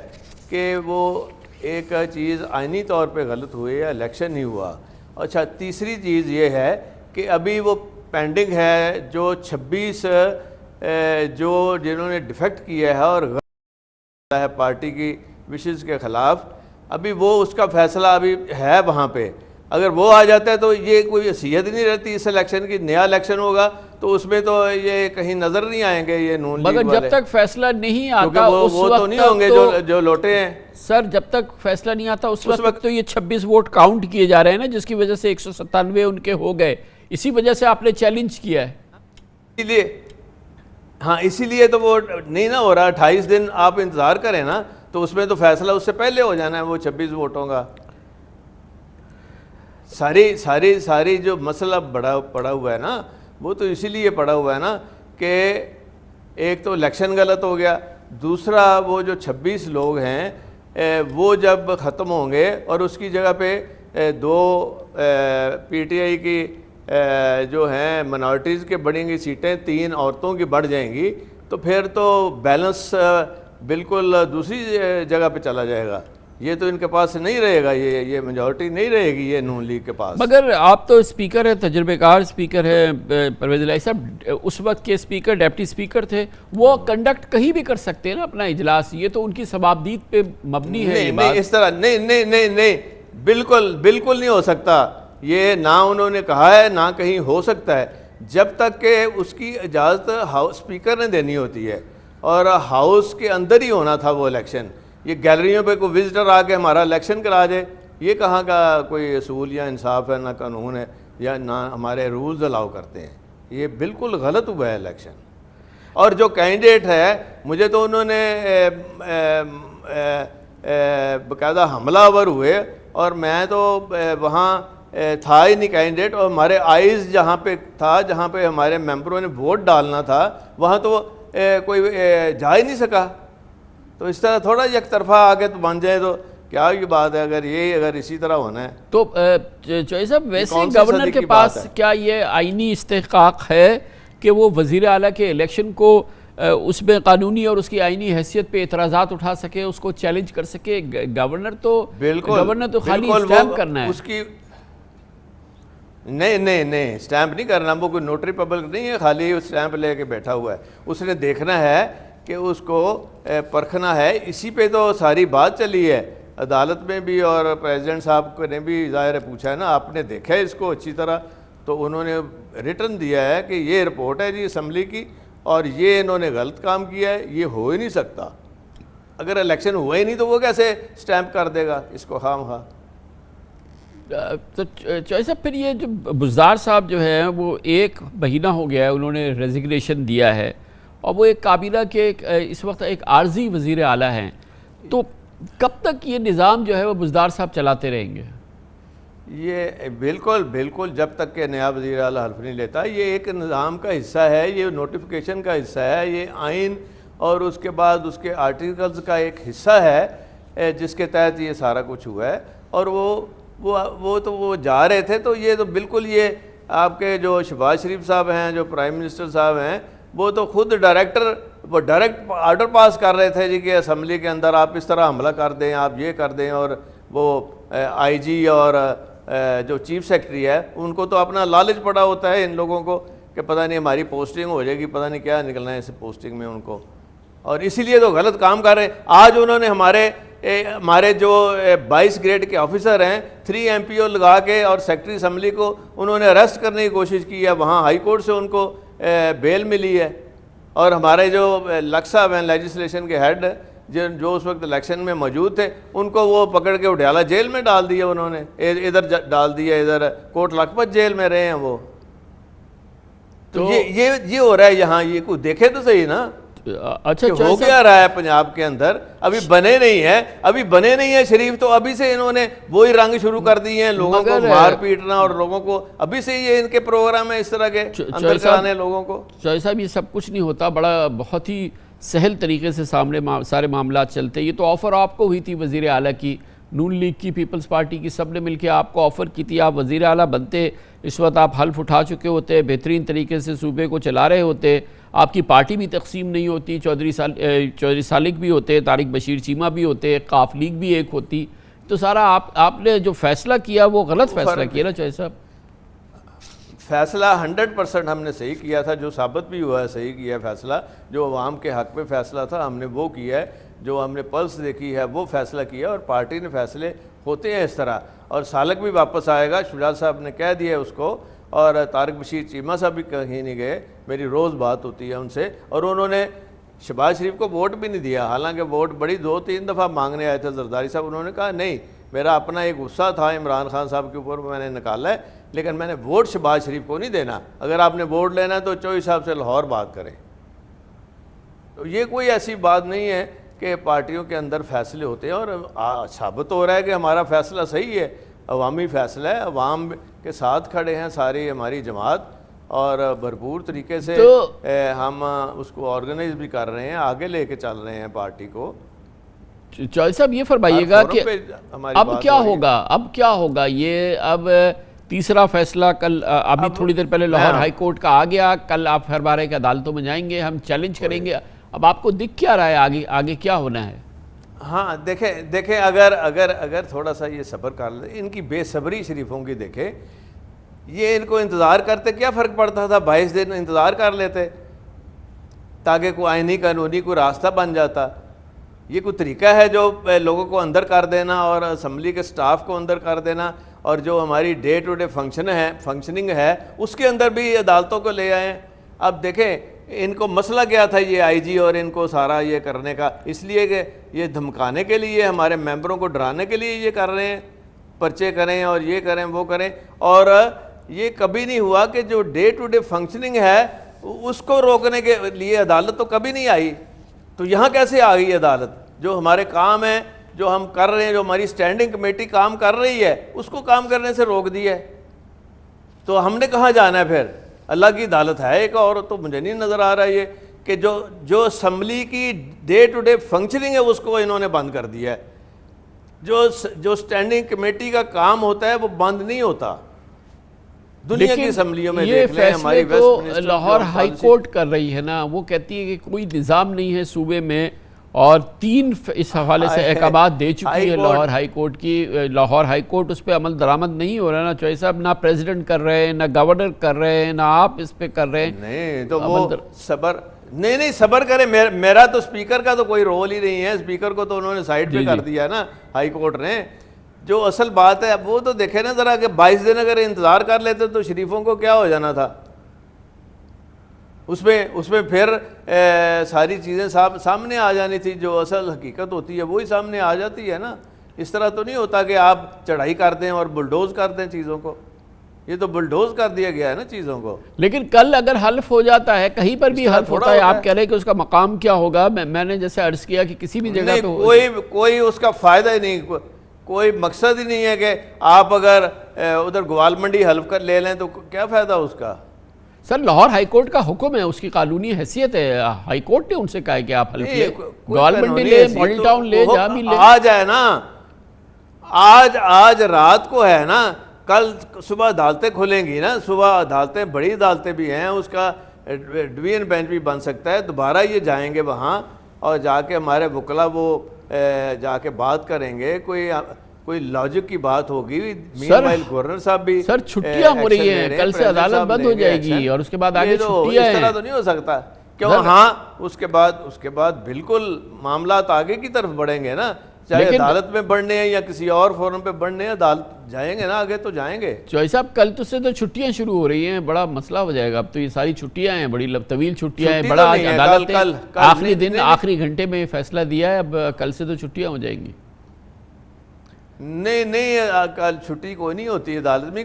کہ وہ ایک چیز آئینی طور پہ غلط ہوئی ہے، الیکشن نہیں ہوا۔ اچھا، تیسری چیز یہ ہے کہ ابھی وہ پینڈنگ ہے جو 26 جنہوں نے ڈیفیکٹ کیا ہے اور غلط ہے پارٹی کی وشز کے خلاف، ابھی وہ اس کا فیصلہ ابھی ہے وہاں پہ۔ اگر وہ آ جاتا ہے تو یہ کوئی حیثیت نہیں رہتی اس الیکشن کی، نیا الیکشن ہوگا تو اس میں تو یہ کہیں نظر نہیں آئیں گے یہ نون لیگ مگر والے، جب تک فیصلہ نہیں آتا وہ تو نہیں ہوں گے جو لوٹے ہیں۔ سر جب تک فیصلہ نہیں آتا اس وقت تو یہ 26 ووٹ کاؤنٹ کیے جا رہے ہیں نا، جس کی وجہ سے 197 ان کے ہو گئے، اسی وجہ سے آپ نے چیلنج کیا ہے۔ اسی لیے تو وہ نہیں نہ ہو رہا۔ 28 دن آپ انتظار کریں نا، تو اس میں تو فیصلہ اس سے پہلے ہو جانا ہے وہ 26 ووٹوں کا۔ ساری جو مسئلہ پڑا ہوا ہے نا، وہ تو اسی لیے پڑا ہوا ہے نا کہ ایک تو الیکشن غلط ہو گیا، دوسرا وہ جو 26 لوگ ہیں وہ جب ختم ہوں گے اور اس کی جگہ پہ 2 پی ٹی آئی کی جو ہیں منارٹیز کے بڑھیں گی سیٹیں، 3 عورتوں کی بڑھ جائیں گی، تو پھر تو بیلنس بالکل دوسری جگہ پہ چلا جائے گا۔ یہ تو ان کے پاس نہیں رہے گا، یہ میجورٹی نہیں رہے گی یہ نون لیگ کے پاس۔ مگر آپ تو اسپیکر ہیں، تجربے کار اسپیکر ہیں پرویز الہی صاحب، اس وقت کے اسپیکر ڈیپٹی اسپیکر تھے، وہ کنڈکٹ کہیں بھی کر سکتے ہیں نا اپنا اجلاس، یہ تو ان کی ثبابدید پہ مبنی ہے۔ نہیں اس طرح نہیں، بالکل نہیں ہو سکتا یہ، نہ انہوں نے کہا ہے نہ کہیں ہو سکتا ہے، جب تک کہ اس کی اجازت اسپیکر نے دینی ہوتی ہے، اور ہاؤس کے اندر ہی ہونا تھا وہ الیکشن۔ یہ گیلریوں پہ کوئی وزٹر آ کے ہمارا الیکشن کرا جائے، یہ کہاں کا کوئی اصول یا انصاف ہے، نہ قانون ہے یا نہ ہمارے رولز الاؤ کرتے ہیں۔ یہ بالکل غلط ہوا ہے الیکشن۔ اور جو کینڈیڈیٹ ہے، مجھے تو انہوں نے باقاعدہ حملہ آور ہوئے، اور میں تو وہاں تھا ہی نہیں کینڈیڈیٹ، اور ہمارے آئیز جہاں پہ تھا، جہاں پہ ہمارے ممبروں نے ووٹ ڈالنا تھا، وہاں تو کوئی جا ہی نہیں سکا۔ تو اس طرح تھوڑا یک طرفہ آگے تو بن جائے تو کیا یہ بات ہے، اگر اسی طرح ہونا ہے تو چوہے صاحب ویسے گورنر کے پاس کیا یہ آئینی استحقاق ہے کہ وہ وزیر اعلیٰ کے الیکشن کو اس میں قانونی اور اس کی آئینی حیثیت پہ اعتراضات اٹھا سکے، اس کو چیلنج کر سکے؟ گورنر تو خالی اسٹیمپ کرنا ہے، اس کی نہیں اسٹیمپ نہیں کرنا، وہ کوئی نوٹری پبلک نہیں ہے خالی اسٹیمپ لے کے بیٹھا ہوا ہے۔ اس نے دیکھنا ہے کہ اس کو پرکھنا ہے، اسی پہ تو ساری بات چلی ہے عدالت میں بھی، اور پریزیڈنٹ صاحب نے بھی ظاہر پوچھا ہے نا، آپ نے دیکھا ہے اس کو اچھی طرح، تو انہوں نے ریٹن دیا ہے کہ یہ رپورٹ ہے جی اسمبلی کی، اور یہ انہوں نے غلط کام کیا ہے، یہ ہو ہی نہیں سکتا۔ اگر الیکشن ہوا ہی نہیں تو وہ کیسے اسٹیمپ کر دے گا اس کو خام خواہ؟ تو چوہے صاحب پھر یہ جو بزدار صاحب جو ہے وہ 1 مہینہ ہو گیا ہے انہوں نے ریزگنیشن دیا ہے، اور وہ ایک کابینہ کے اس وقت ایک عارضی وزیر اعلیٰ ہیں، تو کب تک یہ نظام جو ہے وہ بزدار صاحب چلاتے رہیں گے؟ یہ بالکل جب تک کہ نیا وزیر اعلیٰ حلف نہیں لیتا، یہ ایک نظام کا حصہ ہے، یہ نوٹیفیکیشن کا حصہ ہے، یہ آئین اور اس کے بعد اس کے آرٹیکلز کا ایک حصہ ہے جس کے تحت یہ سارا کچھ ہوا ہے. اور وہ جا رہے تھے تو یہ تو بالکل یہ آپ کے جو شہباز شریف صاحب ہیں, جو پرائم منسٹر صاحب ہیں, وہ تو خود ڈائریکٹ آرڈر پاس کر رہے تھے جی کہ اسمبلی کے اندر آپ اس طرح حملہ کر دیں, آپ یہ کر دیں. اور وہ آئی جی اور جو چیف سیکرٹری ہے ان کو تو اپنا لالچ پڑا ہوتا ہے ان لوگوں کو کہ پتہ نہیں ہماری پوسٹنگ ہو جائے گی, پتہ نہیں کیا نکلنا ہے اس پوسٹنگ میں ان کو, اور اسی لیے تو غلط کام کر رہے ہیں. آج انہوں نے ہمارے جو 22 گریڈ کے آفیسر ہیں 3 MPO لگا کے اور سیکرٹری اسمبلی کو انہوں نے اریسٹ کرنے کی کوشش کی ہے. وہاں ہائی کورٹ سے ان کو بیل ملی ہے. اور ہمارے جو لک صاحب ہیں لیجسلیشن کے ہیڈ جو اس وقت الیکشن میں موجود تھے, ان کو وہ پکڑ کے اڈیالہ جیل میں ڈال دیا انہوں نے, ادھر ڈال دیا, ادھر کوٹ لکھپت جیل میں رہے ہیں وہ. تو یہ ہو رہا ہے یہاں. یہ کوئی دیکھے تو صحیح نا. اچھا ہو کیا رہا ہے پنجاب کے اندر. ابھی بنے نہیں ہیں شریف, تو ابھی سے انہوں نے وہی رنگ شروع کر دیے ہیں, لوگوں کو مار پیٹنا, اور لوگوں کو ابھی سے یہ ان کے پروگرام ہے اس طرح کے اندر کرانے لوگوں کو. چوہے صاحب یہ سب کچھ نہیں ہوتا, بہت ہی سہل طریقے سے سامنے سارے معاملات چلتے. یہ تو آفر آپ کو ہوئی تھی وزیر اعلیٰ کی, نون لیگ کی, پیپلز پارٹی کی, سب نے مل کے آپ کو آفر کی تھی. آپ وزیر اعلیٰ بنتے, اس وقت آپ حلف اٹھا چکے ہوتے, بہترین طریقے سے صوبے کو چلا رہے ہوتے, آپ کی پارٹی بھی تقسیم نہیں ہوتی, چودھری سالک بھی ہوتے, طارق بشیر چیمہ بھی ہوتے, قاف لیگ بھی ایک ہوتی. تو سارا آپ نے جو فیصلہ کیا وہ غلط فیصلہ کیا نا چوہے صاحب. فیصلہ 100% ہم نے صحیح کیا تھا, جو ثابت بھی ہوا ہے صحیح کیا ہے فیصلہ. جو عوام کے حق میں فیصلہ تھا ہم نے وہ کیا ہے, جو ہم نے پلس دیکھی ہے وہ فیصلہ کیا, اور پارٹی نے فیصلے ہوتے ہیں اس طرح. اور سالک بھی واپس آئے گا, شجاع صاحب نے کہہ دیا ہے اس کو, اور طارق بشیر چیمہ صاحب بھی کہیں نہیں گئے, میری روز بات ہوتی ہے ان سے. اور انہوں نے شہباز شریف کو ووٹ بھی نہیں دیا, حالانکہ ووٹ بڑی 2-3 دفعہ مانگنے آئے تھے زرداری صاحب. انہوں نے کہا نہیں, میرا اپنا ایک غصہ تھا عمران خان صاحب کے اوپر, میں نے نکالا ہے, لیکن میں نے ووٹ شہباز شریف کو نہیں دینا. اگر آپ نے ووٹ لینا ہے تو چوہے صاحب سے لاہور بات کریں. تو یہ کوئی ایسی بات نہیں ہے کہ پارٹیوں کے اندر فیصلے ہوتے ہیں, اور ثابت ہو رہا ہے کہ ہمارا فیصلہ صحیح ہے, عوامی فیصلہ ہے, عوام کے ساتھ کھڑے ہیں ساری ہماری جماعت, اور بھرپور طریقے سے ہم اس کو آرگنائز بھی کر رہے ہیں, آگے لے کے چل رہے ہیں پارٹی کو. چوہے صاحب یہ فرمائیے گا کہ اب کیا ہوگا یہ اب تیسرا فیصلہ کل ابھی تھوڑی دیر پہلے لاہور ہائی کورٹ کا آ گیا, کل آپ فرما رہے کہ عدالتوں میں جائیں گے, ہم چیلنج کریں گے. اب آپ کو دکھ کیا رہا ہے آگے کیا ہونا ہے؟ ہاں دیکھیں اگر تھوڑا سا یہ صبر کر لیں, ان کی بے صبری شریفوں کی دیکھیں. یہ ان کو انتظار کرتے کیا فرق پڑتا تھا, 22 دن انتظار کر لیتے تاکہ کوئی آئینی قانونی کوئی راستہ بن جاتا. یہ کوئی طریقہ ہے جو لوگوں کو اندر کر دینا اور اسمبلی کے سٹاف کو اندر کر دینا, اور جو ہماری ڈے ٹو ڈے فنکشننگ ہے اس کے اندر بھی عدالتوں کو لے آئیں. اب دیکھیں ان کو مسئلہ کیا تھا یہ آئی جی اور ان کو سارا یہ کرنے کا, اس لیے کہ یہ دھمکانے کے لیے, ہمارے ممبروں کو ڈرانے کے لیے یہ کر رہے ہیں, پرچے کریں اور یہ کریں وہ کریں. اور یہ کبھی نہیں ہوا کہ جو ڈے ٹو ڈے فنکشننگ ہے اس کو روکنے کے لیے عدالت تو کبھی نہیں آئی. تو یہاں کیسے آ گئی عدالت؟ جو ہمارے کام ہیں, جو ہم کر رہے ہیں, جو ہماری اسٹینڈنگ کمیٹی کام کر رہی ہے, اس کو کام کرنے سے روک دیا ہے. تو ہم نے کہاں جانا ہے پھر؟ اللہ کی عدالت ہے ایک اور, تو مجھے نہیں نظر آ رہا یہ کہ جو اسمبلی کی ڈے ٹو ڈے فنکشننگ ہے اس کو انہوں نے بند کر دیا ہے. جو اسٹینڈنگ کمیٹی کا کام ہوتا ہے وہ بند نہیں ہوتا. دنیا کی اسمبلیوں میں دیکھ لیں, ہماری Westminster Lahore high court کر رہی ہے نا, وہ کہتی ہے کہ کوئی نظام نہیں ہے صوبے میں, اور 3 اس حوالے سے احکامات دے چکی ہے لاہور ہائی کورٹ کی. لاہور ہائی کورٹ اس پہ عمل درآمد نہیں ہو رہا نا چوہے صاحب, نہ پریزیڈنٹ کر رہے ہیں, نہ گورنر کر رہے ہیں, نہ آپ اس پہ کر رہے ہیں. نہیں تو وہ صبر کریں. میرا تو اسپیکر کا تو کوئی رول ہی نہیں ہے, اسپیکر کو تو انہوں نے سائڈ پہ کر دیا نا ہائی کورٹ نے. جو اصل بات ہے اب وہ تو دیکھیں نا ذرا, کہ 22 دن اگر انتظار کر لیتے تو شریفوں کو کیا ہو جانا تھا. اس میں پھر ساری چیزیں سامنے آ جانی تھی, جو اصل حقیقت ہوتی ہے وہی سامنے آ جاتی ہے نا. اس طرح تو نہیں ہوتا کہ آپ چڑھائی کر دیں اور بلڈوز کر دیں چیزوں کو. یہ تو بلڈوز کر دیا گیا ہے نا چیزوں کو. لیکن کل اگر حلف ہو جاتا ہے, کہیں پر بھی حلف ہوتا ہے, آپ کہہ رہے ہیں کہ اس کا مقام کیا ہوگا. میں نے جیسے عرض کیا کہ کسی بھی جگہ پہ کوئی اس کا فائدہ ہی نہیں, کوئی مقصد ہی نہیں ہے کہ آپ اگر ادھر گوال منڈی حلف کر لے لیں تو کیا فائدہ اس کا. سر لاہور ہائی کورٹ کا حکم ہے، اس کی قانونی حیثیت ہے، ہائی کورٹ نے ان سے کہا ہے کہ آپ حلف لیں، گورنمنٹ لے، ماڈل ٹاؤن لے، جہاں بھی لے. آج ہے نا، آج رات کو ہے نا، کل صبح عدالتیں کھلیں گی نا، صبح عدالتیں بڑی عدالتیں بھی ہیں، اس کا ڈویژن بینچ بھی بن سکتا ہے. دوبارہ یہ جائیں گے وہاں اور جا کے ہمارے وکلا وہ جا کے بات کریں گے، کوئی لاجک کی بات ہوگی. گورنر صاحب بھی سر چھٹیاں ہو رہی ہیں، کل سے عدالت بند ہو جائے گی اور اس کے بعد آگے چھٹیاں ہیں. اس طرح تو نہیں ہو سکتا. کیوں؟ ہاں اس کے بعد بالکل معاملات آگے کی طرف بڑھیں گے نا، چاہے عدالت میں بڑھنے ہیں یا کسی اور فورم پہ بڑھنے ہیں، عدالت جائیں گے نا، آگے تو جائیں گے. چوہی صاحب کل تو سے تو چھٹیاں شروع ہو رہی ہیں، بڑا مسئلہ ہو جائے گا. اب تو یہ ساری چھٹیاں ہیں، بڑی طویل چھٹیاں ہیں، بڑا آج عدالت آخری دن آخری گھنٹے میں فیصلہ دیا ہے، اب کل سے تو چھٹیاں ہو جائیں گی. نہیں کل چھٹی کوئی نہیں ہوتی عدالت میں،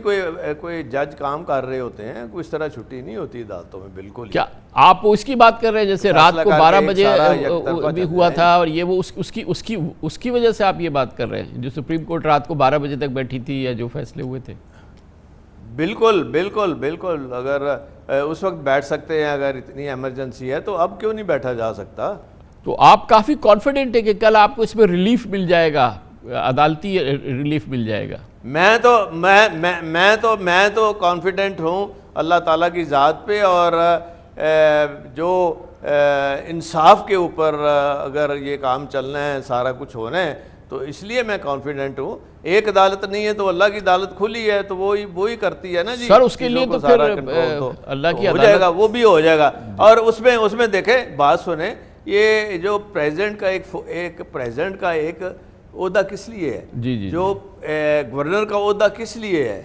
کوئی جج کام کر رہے ہوتے ہیں، کوئی اس طرح چھٹی نہیں ہوتی عدالتوں میں. بالکل. کیا آپ اس کی بات کر رہے ہیں جیسے رات کو 12 بجے بھی ہوا تھا اور یہ وہ اس کی وجہ سے آپ یہ بات کر رہے ہیں جو سپریم کورٹ رات کو 12 بجے تک بیٹھی تھی یا جو فیصلے ہوئے تھے؟ بالکل بالکل بالکل. اگر اس وقت بیٹھ سکتے ہیں، اگر اتنی ایمرجنسی ہے تو اب کیوں نہیں بیٹھا جا سکتا؟ تو آپ کافی کانفیڈنٹ ہے کہ کل آپ کو اس میں ریلیف مل جائے گا، عدالتی ریلیف مل جائے گا؟ میں تو کانفیڈنٹ ہوں اللہ تعالیٰ کی ذات پہ، اور جو انصاف کے اوپر اگر یہ کام چلنا ہے، سارا کچھ ہونا ہے، تو اس لیے میں کانفیڈنٹ ہوں. ایک عدالت نہیں ہے تو اللہ کی عدالت کھلی ہے تو وہی کرتی ہے نا جی. سر اس کے لیے تو پھر اللہ کی عدالت ہو جائے گا، وہ بھی ہو جائے گا. اور اس میں دیکھیں، بات سنیں، یہ جو پریزیڈنٹ کا ایک عہدہ کس لیے ہے؟ جی جو گورنر کا عہدہ کس لیے ہے؟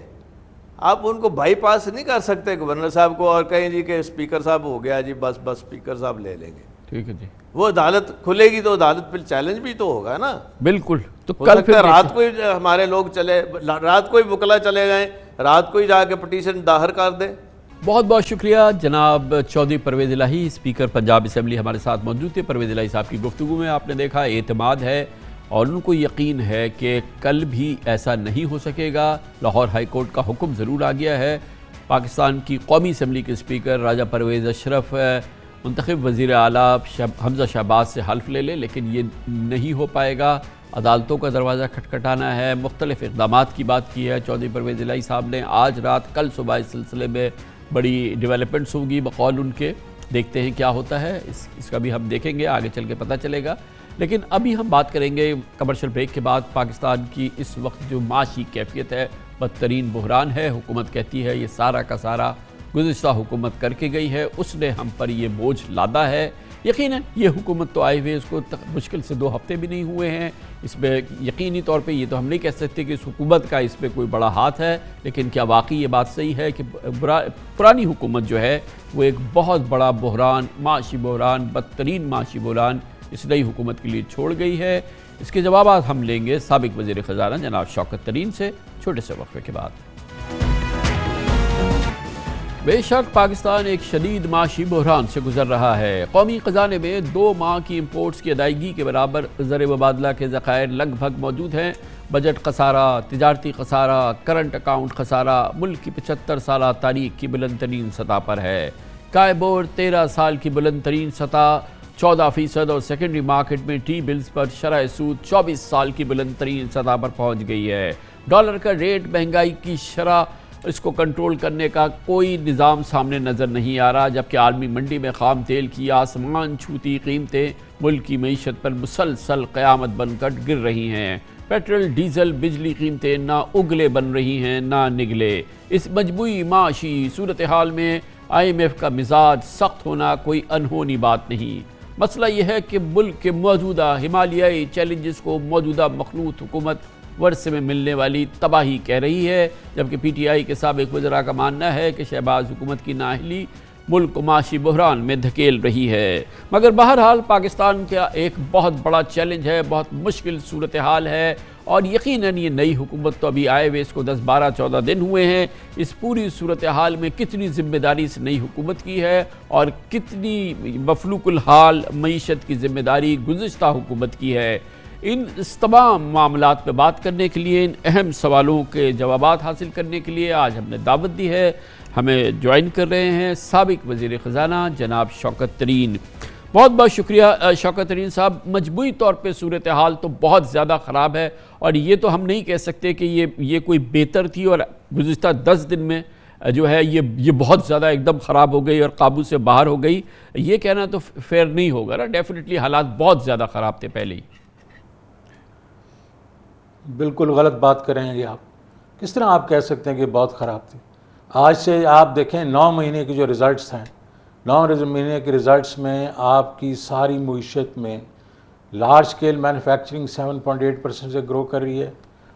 آپ ان کو بائی پاس نہیں کر سکتے گورنر صاحب کو اور کہیں جی کہ اسپیکر صاحب ہو گیا جی، بس اسپیکر صاحب لے لیں گے. ٹھیک ہے جی. وہ عدالت کھلے گی تو عدالت پہ چیلنج بھی تو ہوگا نا. بالکل. تو کل پھر رات کو ہی ہمارے لوگ رات کو ہی وکلا چلے گئے، رات کو ہی جا کے پٹیشن داخل کر دیں. بہت بہت شکریہ جناب چودھری پرویز الہی، اسپیکر پنجاب اسمبلی ہمارے ساتھ موجود تھے. پرویز الہی صاحب کی گفتگو میں آپ نے دیکھا اعتماد ہے اور ان کو یقین ہے کہ کل بھی ایسا نہیں ہو سکے گا. لاہور ہائی کورٹ کا حکم ضرور آ گیا ہے، پاکستان کی قومی اسمبلی کے اسپیکر راجہ پرویز اشرف منتخب وزیر اعلیٰ حمزہ شہباز سے حلف لے لے، لیکن یہ نہیں ہو پائے گا. عدالتوں کا دروازہ کھٹکھٹانا ہے. مختلف اقدامات کی بات کی ہے چودھری پرویز الہی صاحب نے. آج رات کل صبح اس سلسلے میں بڑی ڈیولپمنٹس ہوگی بقول ان کے. دیکھتے ہیں کیا ہوتا ہے، اس کا بھی ہم دیکھیں گے، آگے چل کے پتہ چلے گا. لیکن ابھی ہم بات کریں گے کمرشل بریک کے بعد پاکستان کی اس وقت جو معاشی کیفیت ہے، بدترین بحران ہے. حکومت کہتی ہے یہ سارا کا سارا گزشتہ حکومت کر کے گئی ہے، اس نے ہم پر یہ بوجھ لادا ہے. یقیناً یہ حکومت تو آئے ہوئے اس کو مشکل سے 2 ہفتے بھی نہیں ہوئے ہیں. اس میں یقینی طور پہ یہ تو ہم نہیں کہہ سکتے کہ اس حکومت کا اس پہ کوئی بڑا ہاتھ ہے، لیکن کیا واقعی یہ بات صحیح ہے کہ پرانی حکومت جو ہے وہ ایک بہت بڑا بحران، معاشی بحران، بدترین معاشی بحران اس نئی حکومت کے لیے چھوڑ گئی ہے؟ اس کے جوابات ہم لیں گے سابق وزیر خزانہ جناب شوکت ترین سے چھوٹے سے وقفے کے بعد. بے شک پاکستان ایک شدید معاشی بحران سے گزر رہا ہے. قومی خزانے میں 2 ماہ کی امپورٹس کی ادائیگی کے برابر زر مبادلہ کے ذخائر لگ بھگ موجود ہیں. بجٹ خسارہ، تجارتی خسارہ، کرنٹ اکاؤنٹ خسارہ ملک کی 75 سالہ تاریخ کی بلند ترین سطح پر ہے. کائبور 13 سال کی بلند ترین سطح 14% اور سیکنڈری مارکیٹ میں ٹی بلز پر شرح سود 24 سال کی بلند ترین سطح پر پہنچ گئی ہے. ڈالر کا ریٹ، مہنگائی کی شرح، اس کو کنٹرول کرنے کا کوئی نظام سامنے نظر نہیں آ رہا، جبکہ عالمی منڈی میں خام تیل کی آسمان چھوتی قیمتیں ملک کی معیشت پر مسلسل قیامت بن کر گر رہی ہیں. پیٹرول، ڈیزل، بجلی قیمتیں نہ اگلے بن رہی ہیں نہ نگلے. اس مجموعی معاشی صورتحال میں IMF کا مزاج سخت ہونا کوئی انہونی بات نہیں. مسئلہ یہ ہے کہ ملک کے موجودہ ہمالیائی چیلنجز کو موجودہ مخلوط حکومت ورثے میں ملنے والی تباہی کہہ رہی ہے، جبکہ PTI کے سابق وزراء کا ماننا ہے کہ شہباز حکومت کی نااہلی ملک کو معاشی بحران میں دھکیل رہی ہے. مگر بہرحال پاکستان کا ایک بہت بڑا چیلنج ہے، بہت مشکل صورتحال ہے، اور یقیناً یہ نئی حکومت تو ابھی آئے ہوئے اس کو 10، 12، 14 دن ہوئے ہیں. اس پوری صورتحال میں کتنی ذمہ داری اس نئی حکومت کی ہے اور کتنی مفلوق الحال معیشت کی ذمہ داری گزشتہ حکومت کی ہے، ان تمام معاملات پہ بات کرنے کے لیے، ان اہم سوالوں کے جوابات حاصل کرنے کے لیے آج ہم نے دعوت دی ہے. ہمیں جوائن کر رہے ہیں سابق وزیر خزانہ جناب شوکت ترین. بہت بہت شکریہ شوکت ترین صاحب. مجموعی طور پہ صورتحال تو بہت زیادہ خراب ہے، اور یہ تو ہم نہیں کہہ سکتے کہ یہ کوئی بہتر تھی اور گزشتہ 10 دن میں جو ہے یہ بہت زیادہ ایک دم خراب ہو گئی اور قابو سے باہر ہو گئی. یہ کہنا تو فیئر نہیں ہوگا نا. ڈیفینیٹلی حالات بہت زیادہ خراب تھے پہلے ہی. بالکل غلط بات کریں گے آپ. کس طرح آپ کہہ سکتے ہیں کہ بہت خراب تھی؟ آج سے آپ دیکھیں 9 مہینے کے جو ریزلٹس ہیں، 9 مہینے کے ریزلٹس میں آپ کی ساری معیشت میں لارج سکیل مینوفیکچرنگ 7.8% سے گرو کر رہی ہے.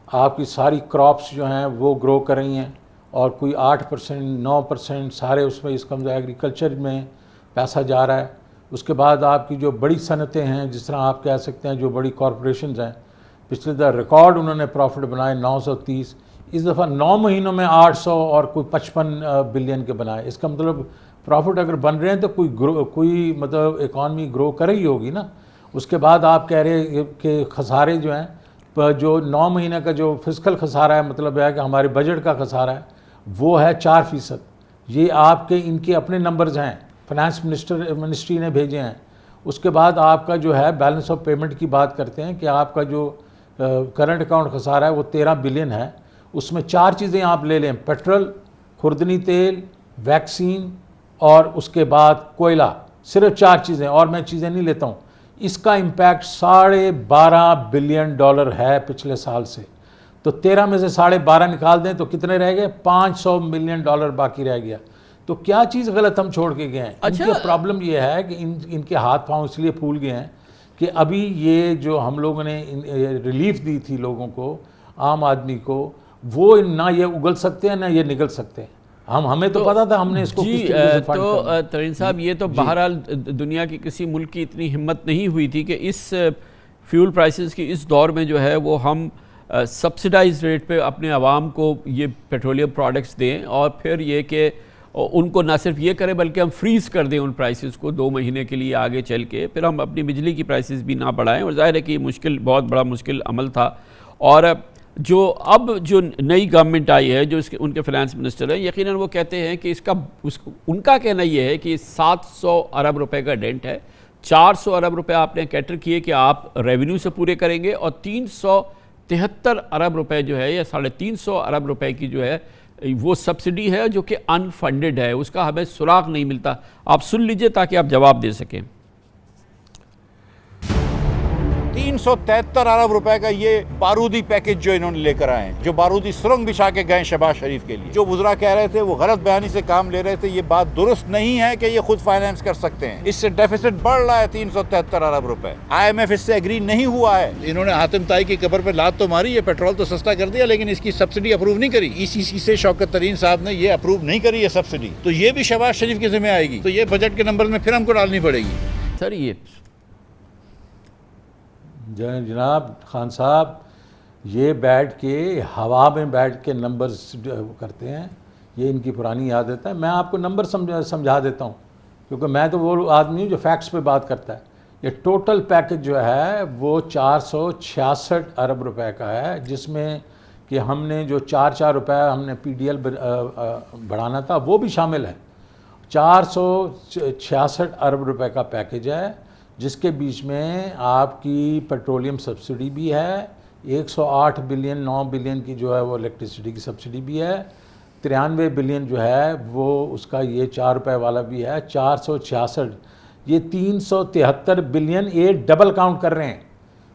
آپ کی ساری کراپس جو ہیں وہ گرو کر رہی ہیں، اور کوئی 8% 9% سارے اس میں اس کا ایگریکلچر میں پیسہ جا رہا ہے. اس کے بعد آپ کی جو بڑی صنعتیں ہیں، جس طرح آپ کہہ سکتے ہیں جو بڑی کارپوریشنز ہیں، پچھلے ریکارڈ انہوں نے پروفٹ بنائے 930. اس دفعہ 9 مہینوں میں 800 اور کوئی 55 بلین کے بنائے. اس کا مطلب پروفٹ اگر بن رہے ہیں تو کوئی مطلب اکانومی گرو کر ہی ہوگی نا. اس کے بعد آپ کہہ رہے ہیں کہ خسارے جو ہیں، جو 9 مہینے کا جو فسکل خسارہ ہے، مطلب ہے کہ ہمارے بجٹ کا خسارہ ہے، وہ ہے 4%. یہ آپ کے ان کے اپنے نمبرز ہیں، فائنانس منسٹری نے بھیجے ہیں. اس کے بعد آپ کا جو ہے بیلنس آف پیمنٹ کی بات کرتے ہیں کہ آپ کا جو کرنٹ اکاؤنٹ خسارہ ہے وہ 13 بلین ہے. اس میں 4 چیزیں آپ لے لیں: پیٹرول، خوردنی تیل، ویکسین اور اس کے بعد کوئلہ. صرف 4 چیزیں، اور میں چیزیں نہیں لیتا ہوں. اس کا امپیکٹ $12.5 بلین ہے پچھلے سال سے. تو 13 میں سے 12.5 نکال دیں تو کتنے رہ گئے؟ $500 ملین باقی رہ گیا. تو کیا چیز غلط ہم چھوڑ کے گئے ہیں؟ ان کی پرابلم یہ ہے کہ ان کے ہاتھ پاؤں اس لیے پھول گئے ہیں کہ ابھی یہ جو ہم لوگوں نے ریلیف دی تھی لوگوں کو، عام آدمی کو، وہ نہ یہ اگل سکتے ہیں نہ یہ نگل سکتے ہیں. ہمیں تو پتا تھا ہم نے اس کو کس طریقے سے فنڈ کرنا. تو ترین صاحب، یہ تو بہرحال دنیا کی کسی ملک کی اتنی ہمت نہیں ہوئی تھی کہ اس فیول پرائسز کی اس دور میں جو ہے وہ ہم سبسڈائز ریٹ پہ اپنے عوام کو یہ پیٹرولیم پروڈکٹس دیں، اور پھر یہ کہ ان کو نہ صرف یہ کریں بلکہ ہم فریز کر دیں ان پرائسز کو 2 مہینے کے لیے آگے چل کے، پھر ہم اپنی بجلی کی پرائسز بھی نہ بڑھائیں. اور ظاہر ہے کہ یہ بہت بڑا مشکل عمل تھا. اور اب جو نئی گورنمنٹ آئی ہے، جو ان کے فائنانس منسٹر ہیں، یقیناً وہ کہتے ہیں کہ ان کا کہنا یہ ہے کہ 700 ارب روپے کا ڈینٹ ہے. 400 ارب روپے آپ نے کیٹر کیے کہ آپ ریونیو سے پورے کریں گے، اور 373 ارب روپے جو ہے یا 350 ارب روپے کی جو ہے وہ سبسڈی ہے جو کہ انفنڈڈ ہے. اس کا ہمیں سراغ نہیں ملتا. آپ سن لیجئے تاکہ آپ جواب دے سکیں. 373 ارب روپے کا یہ بارودی پیکج جو انہوں نے لے کر آئے ہیں، جو بارودی سرنگ بچھا کے گئے شہباز شریف کے لیے. جو وزراء کہہ رہے تھے وہ غلط بیانی سے کام لے رہے تھے. یہ بات درست نہیں ہے کہ یہ خود فائنانس کر سکتے ہیں. اس سے ڈیفیسٹ بڑھ رہا ہے 373 ارب روپے. IMF اس سے ایگری نہیں ہوا ہے. انہوں نے حاتم طائی کی قبر پہ لات تو ماری، یہ پیٹرول تو سستا کر دیا، لیکن اس کی سبسڈی اپروو نہیں کری. ECC سے شوکت ترین صاحب نے یہ اپروو نہیں کری، یہ سبسڈی. تو یہ بھی شہباز شریف کے ذمہ آئے گی. تو یہ بجٹ کے نمبر میں پھر ہم کو ڈالنی پڑے گی. سر یہ جناب خان صاحب، یہ بیٹھ کے ہوا میں بیٹھ کے نمبرز کرتے ہیں، یہ ان کی پرانی عادت ہے. میں آپ کو نمبر سمجھا دیتا ہوں، کیونکہ میں تو وہ آدمی ہوں جو فیکٹس پہ بات کرتا ہے. یہ ٹوٹل پیکج جو ہے وہ 466 ارب روپے کا ہے، جس میں کہ ہم نے جو 4 روپے ہم نے PDL بڑھانا تھا وہ بھی شامل ہے. 466 ارب روپے کا پیکج ہے، جس کے بیچ میں آپ کی پیٹرولیم سبسڈی بھی ہے، 108 بلین 9 بلین کی جو ہے وہ الیکٹریسٹی کی سبسڈی بھی ہے، 93 بلین جو ہے وہ اس کا یہ 4 روپے والا بھی ہے. 466 یہ 373 بلین یہ ڈبل کاؤنٹ کر رہے ہیں.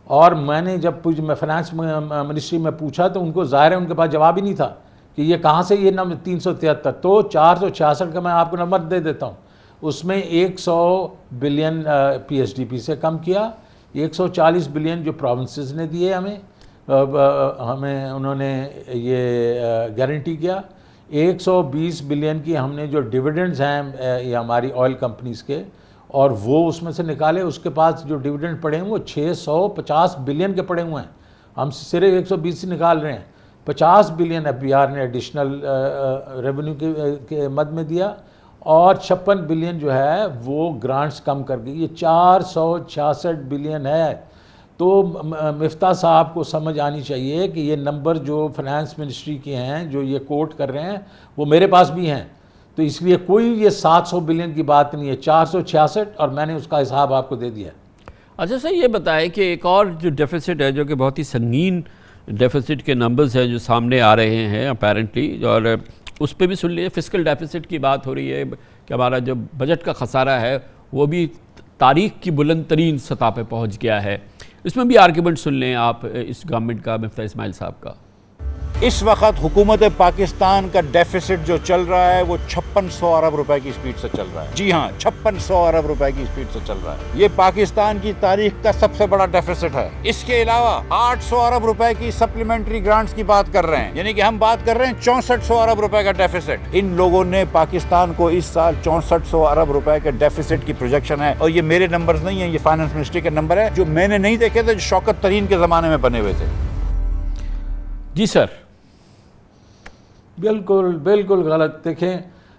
اور میں نے جب میں فائنانس منسٹری میں پوچھا تو ان کو ظاہر ہے ان کے پاس جواب ہی نہیں تھا کہ یہ کہاں سے یہ نمبر 373. تو 466 کا میں آپ کو نمبر دے دیتا ہوں. اس میں 100 بلین PSDP سے کم کیا، 140 بلین جو پروونسز نے دیے ہمیں انہوں نے یہ گارنٹی کیا. 120 بلین کی ہم نے جو ڈیویڈنڈز ہیں یہ ہماری آئل کمپنیز کے، اور وہ اس میں سے نکالے. اس کے پاس جو ڈیویڈنڈ پڑے ہیں وہ 650 بلین کے پڑے ہوئے ہیں. ہم صرف 120 سے نکال رہے ہیں. 50 بلین FBR نے ایڈیشنل ریونیو کے مد میں دیا، اور 56 بلین جو ہے وہ گرانٹس کم کر گئی. یہ 466 بلین ہے. تو مفتاح صاحب کو سمجھ آنی چاہیے کہ یہ نمبر جو فنانس منسٹری کے ہیں جو یہ کوٹ کر رہے ہیں وہ میرے پاس بھی ہیں، تو اس لیے کوئی یہ 700 بلین کی بات نہیں ہے، 466، اور میں نے اس کا حساب آپ کو دے دیا ہے۔ اچھا سر یہ بتائیں کہ ایک اور جو ڈیفیسٹ ہے جو کہ بہت ہی سنگین ڈیفیسٹ کے نمبرز ہیں جو سامنے آ رہے ہیں اپیرنٹلی، اور اس پہ بھی سن لیے فسکل ڈیفیسٹ کی بات ہو رہی ہے کہ ہمارا جو بجٹ کا خسارہ ہے وہ بھی تاریخ کی بلند ترین سطح پہ پہنچ گیا ہے، اس میں بھی آرگیومنٹ سن لیں آپ اس گورنمنٹ کا، مفتاح اسماعیل صاحب کا۔ اس وقت حکومت پاکستان کا ڈیفیسٹ جو چل رہا ہے وہ 5600 ارب روپے کی سپیڈ سے چل رہا ہے، جی ہاں 5600 ارب روپے کی سپیڈ سے چل رہا ہے، یہ پاکستان کی تاریخ کا سب سے بڑا ڈیفیسٹ ہے۔ اس کے علاوہ 800 ارب روپے کی سپلیمنٹری گرانٹس کی بات کر رہے ہیں، یعنی کہ ہم بات کر رہے ہیں 6400 ارب روپے کا ڈیفیسٹ۔ ان لوگوں نے پاکستان کو اس سال 6400 ارب روپے کے ڈیفیسٹ کی پروجیکشن ہے، اور یہ میرے نمبرز نہیں ہیں، یہ فائنانس منسٹری کے نمبر ہے جو میں نے نہیں دیکھے تھے، جو شوکت ترین کے زمانے میں بنے ہوئے تھے۔ جی سر بالکل بالکل غلط۔ دیکھیں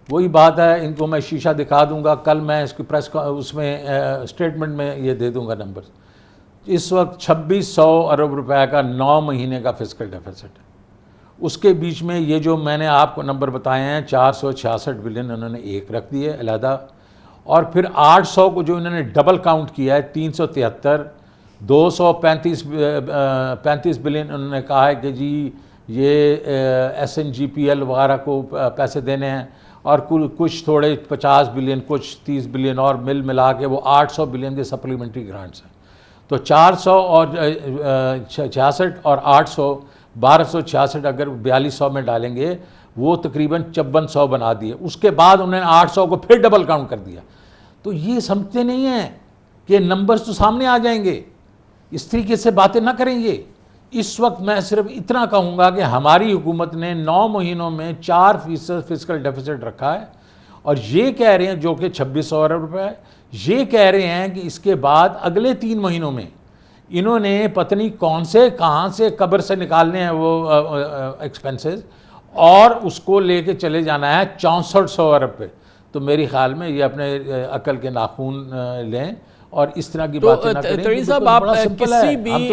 وہی بات ہے، ان کو میں شیشہ دکھا دوں گا، کل میں اس کی اس میں اسٹیٹمنٹ میں یہ دے دوں گا نمبر۔ اس وقت 2600 ارب روپے کا 9 مہینے کا فسکل ڈیفیسٹ ہے، اس کے بیچ میں یہ جو میں نے آپ کو نمبر بتائے ہیں 466 بلین انہوں نے ایک رکھ دیے علیحدہ، اور پھر 800 کو جو انہوں نے ڈبل کاؤنٹ کیا ہے 373، 235 بلین انہوں نے کہا ہے کہ جی یہ S N G P L وغیرہ کو پیسے دینے ہیں، اور کچھ تھوڑے 50 بلین کچھ 30 بلین اور ملا کے وہ 800 بلین کے سپلیمنٹری گرانٹس ہیں۔ تو 400 اور 66 اور 800 1266 اگر 4200 میں ڈالیں گے وہ تقریباً 5400 بنا دیے، اس کے بعد انہوں نے 800 کو پھر ڈبل کاؤنٹ کر دیا۔ تو یہ سمجھتے نہیں ہیں کہ نمبرز تو سامنے آ جائیں گے، اس طریقے سے باتیں نہ کریں گے۔ اس وقت میں صرف اتنا کہوں گا کہ ہماری حکومت نے 9 مہینوں میں 4% فسکل ڈیفیسٹ رکھا ہے، اور یہ کہہ رہے ہیں جو کہ 2600 ارب روپے ہے، یہ کہہ رہے ہیں کہ اس کے بعد اگلے 3 مہینوں میں انہوں نے پتہ نہیں کون سے کہاں سے قبر سے نکالنے ہیں وہ ایکسپنسز، اور اس کو لے کے چلے جانا ہے 6400 ارب پہ۔ تو میری خیال میں یہ اپنے عقل کے ناخون لیں اور اس طرح کی باتیں نہ کریں۔ ترین صاحب آپ کسی بھی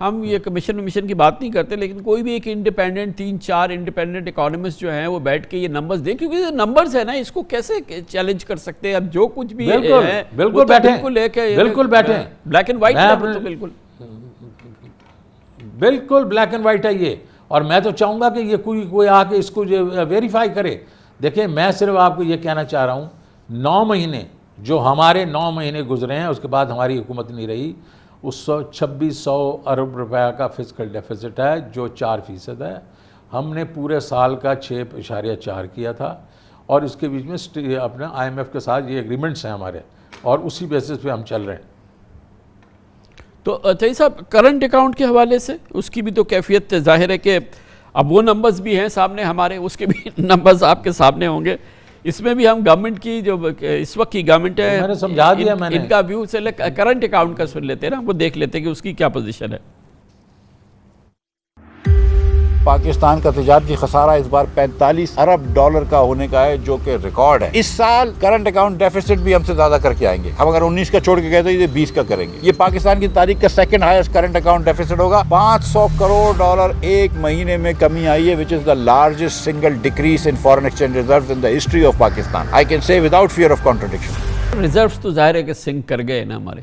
ہم یہ کمیشن کی بات نہیں کرتے، لیکن کوئی بھی ایک انڈیپینڈنٹ 3-4 انڈیپینڈنٹ اکانومسٹ جو ہیں وہ بیٹھ کے یہ نمبرز دیں، کیونکہ یہ نمبرز ہیں نا، اس کو کیسے چیلنج کر سکتے ہیں؟ اب جو کچھ بھی ہے بالکل بیٹھیں بلیک اینڈ وائٹ ہے، بالکل بلیک اینڈ وائٹ ہے یہ، اور میں تو چاہوں گا کہ یہ کوئی آ کے اس کو ویریفائی کرے۔ دیکھیں میں صرف آپ کو یہ کہنا چاہ رہا ہوں، 9 مہینے جو ہمارے 9 مہینے گزرے ہیں، اس کے بعد ہماری حکومت نہیں رہی، اس 2600 ارب روپے کا فسکل ڈیفیسٹ ہے جو 4% ہے۔ ہم نے پورے سال کا 6.4 کیا تھا، اور اس کے بیچ میں اپنے IMF کے ساتھ یہ ایگریمنٹس ہیں ہمارے، اور اسی بیسس پہ ہم چل رہے ہیں۔ تو تھئی صاحب کرنٹ اکاؤنٹ کے حوالے سے اس کی بھی تو کیفیت ظاہر ہے کہ اب وہ نمبرز بھی ہیں سامنے ہمارے، اس کے بھی نمبرز آپ کے سامنے ہوں گے۔ اس میں بھی ہم گورنمنٹ کی جو اس وقت کی گورنمنٹ ہے میں نے سمجھا دیا، میں نے ان کا ویو سے کرنٹ اکاؤنٹ کا سن لیتے ہیں نا، وہ دیکھ لیتے ہیں کہ اس کی کیا پوزیشن ہے۔ پاکستان کا تجارتی خسارہ اس بار 45 ارب ڈالر کا ہونے کا ہے، جو کہ ریکارڈ ہے۔ اس سال کرنٹ اکاؤنٹ ڈیفیسٹ بھی ہم سے زیادہ کر کے آئیں گے، ہم اگر 19 کا چھوڑ کے گئے تو یہ 20 کا کریں گے۔ یہ پاکستان کی تاریخ کا second highest current account deficit ہوگا۔ 500 کروڑ ڈالر ایک مہینے میں کمی آئی ہے، which is the largest single decrease in foreign exchange reserves in the history of Pakistan. I can say without fear of contradiction. Reserves تو ظاہر ہے کہ سنک کر گئے نا ہمارے۔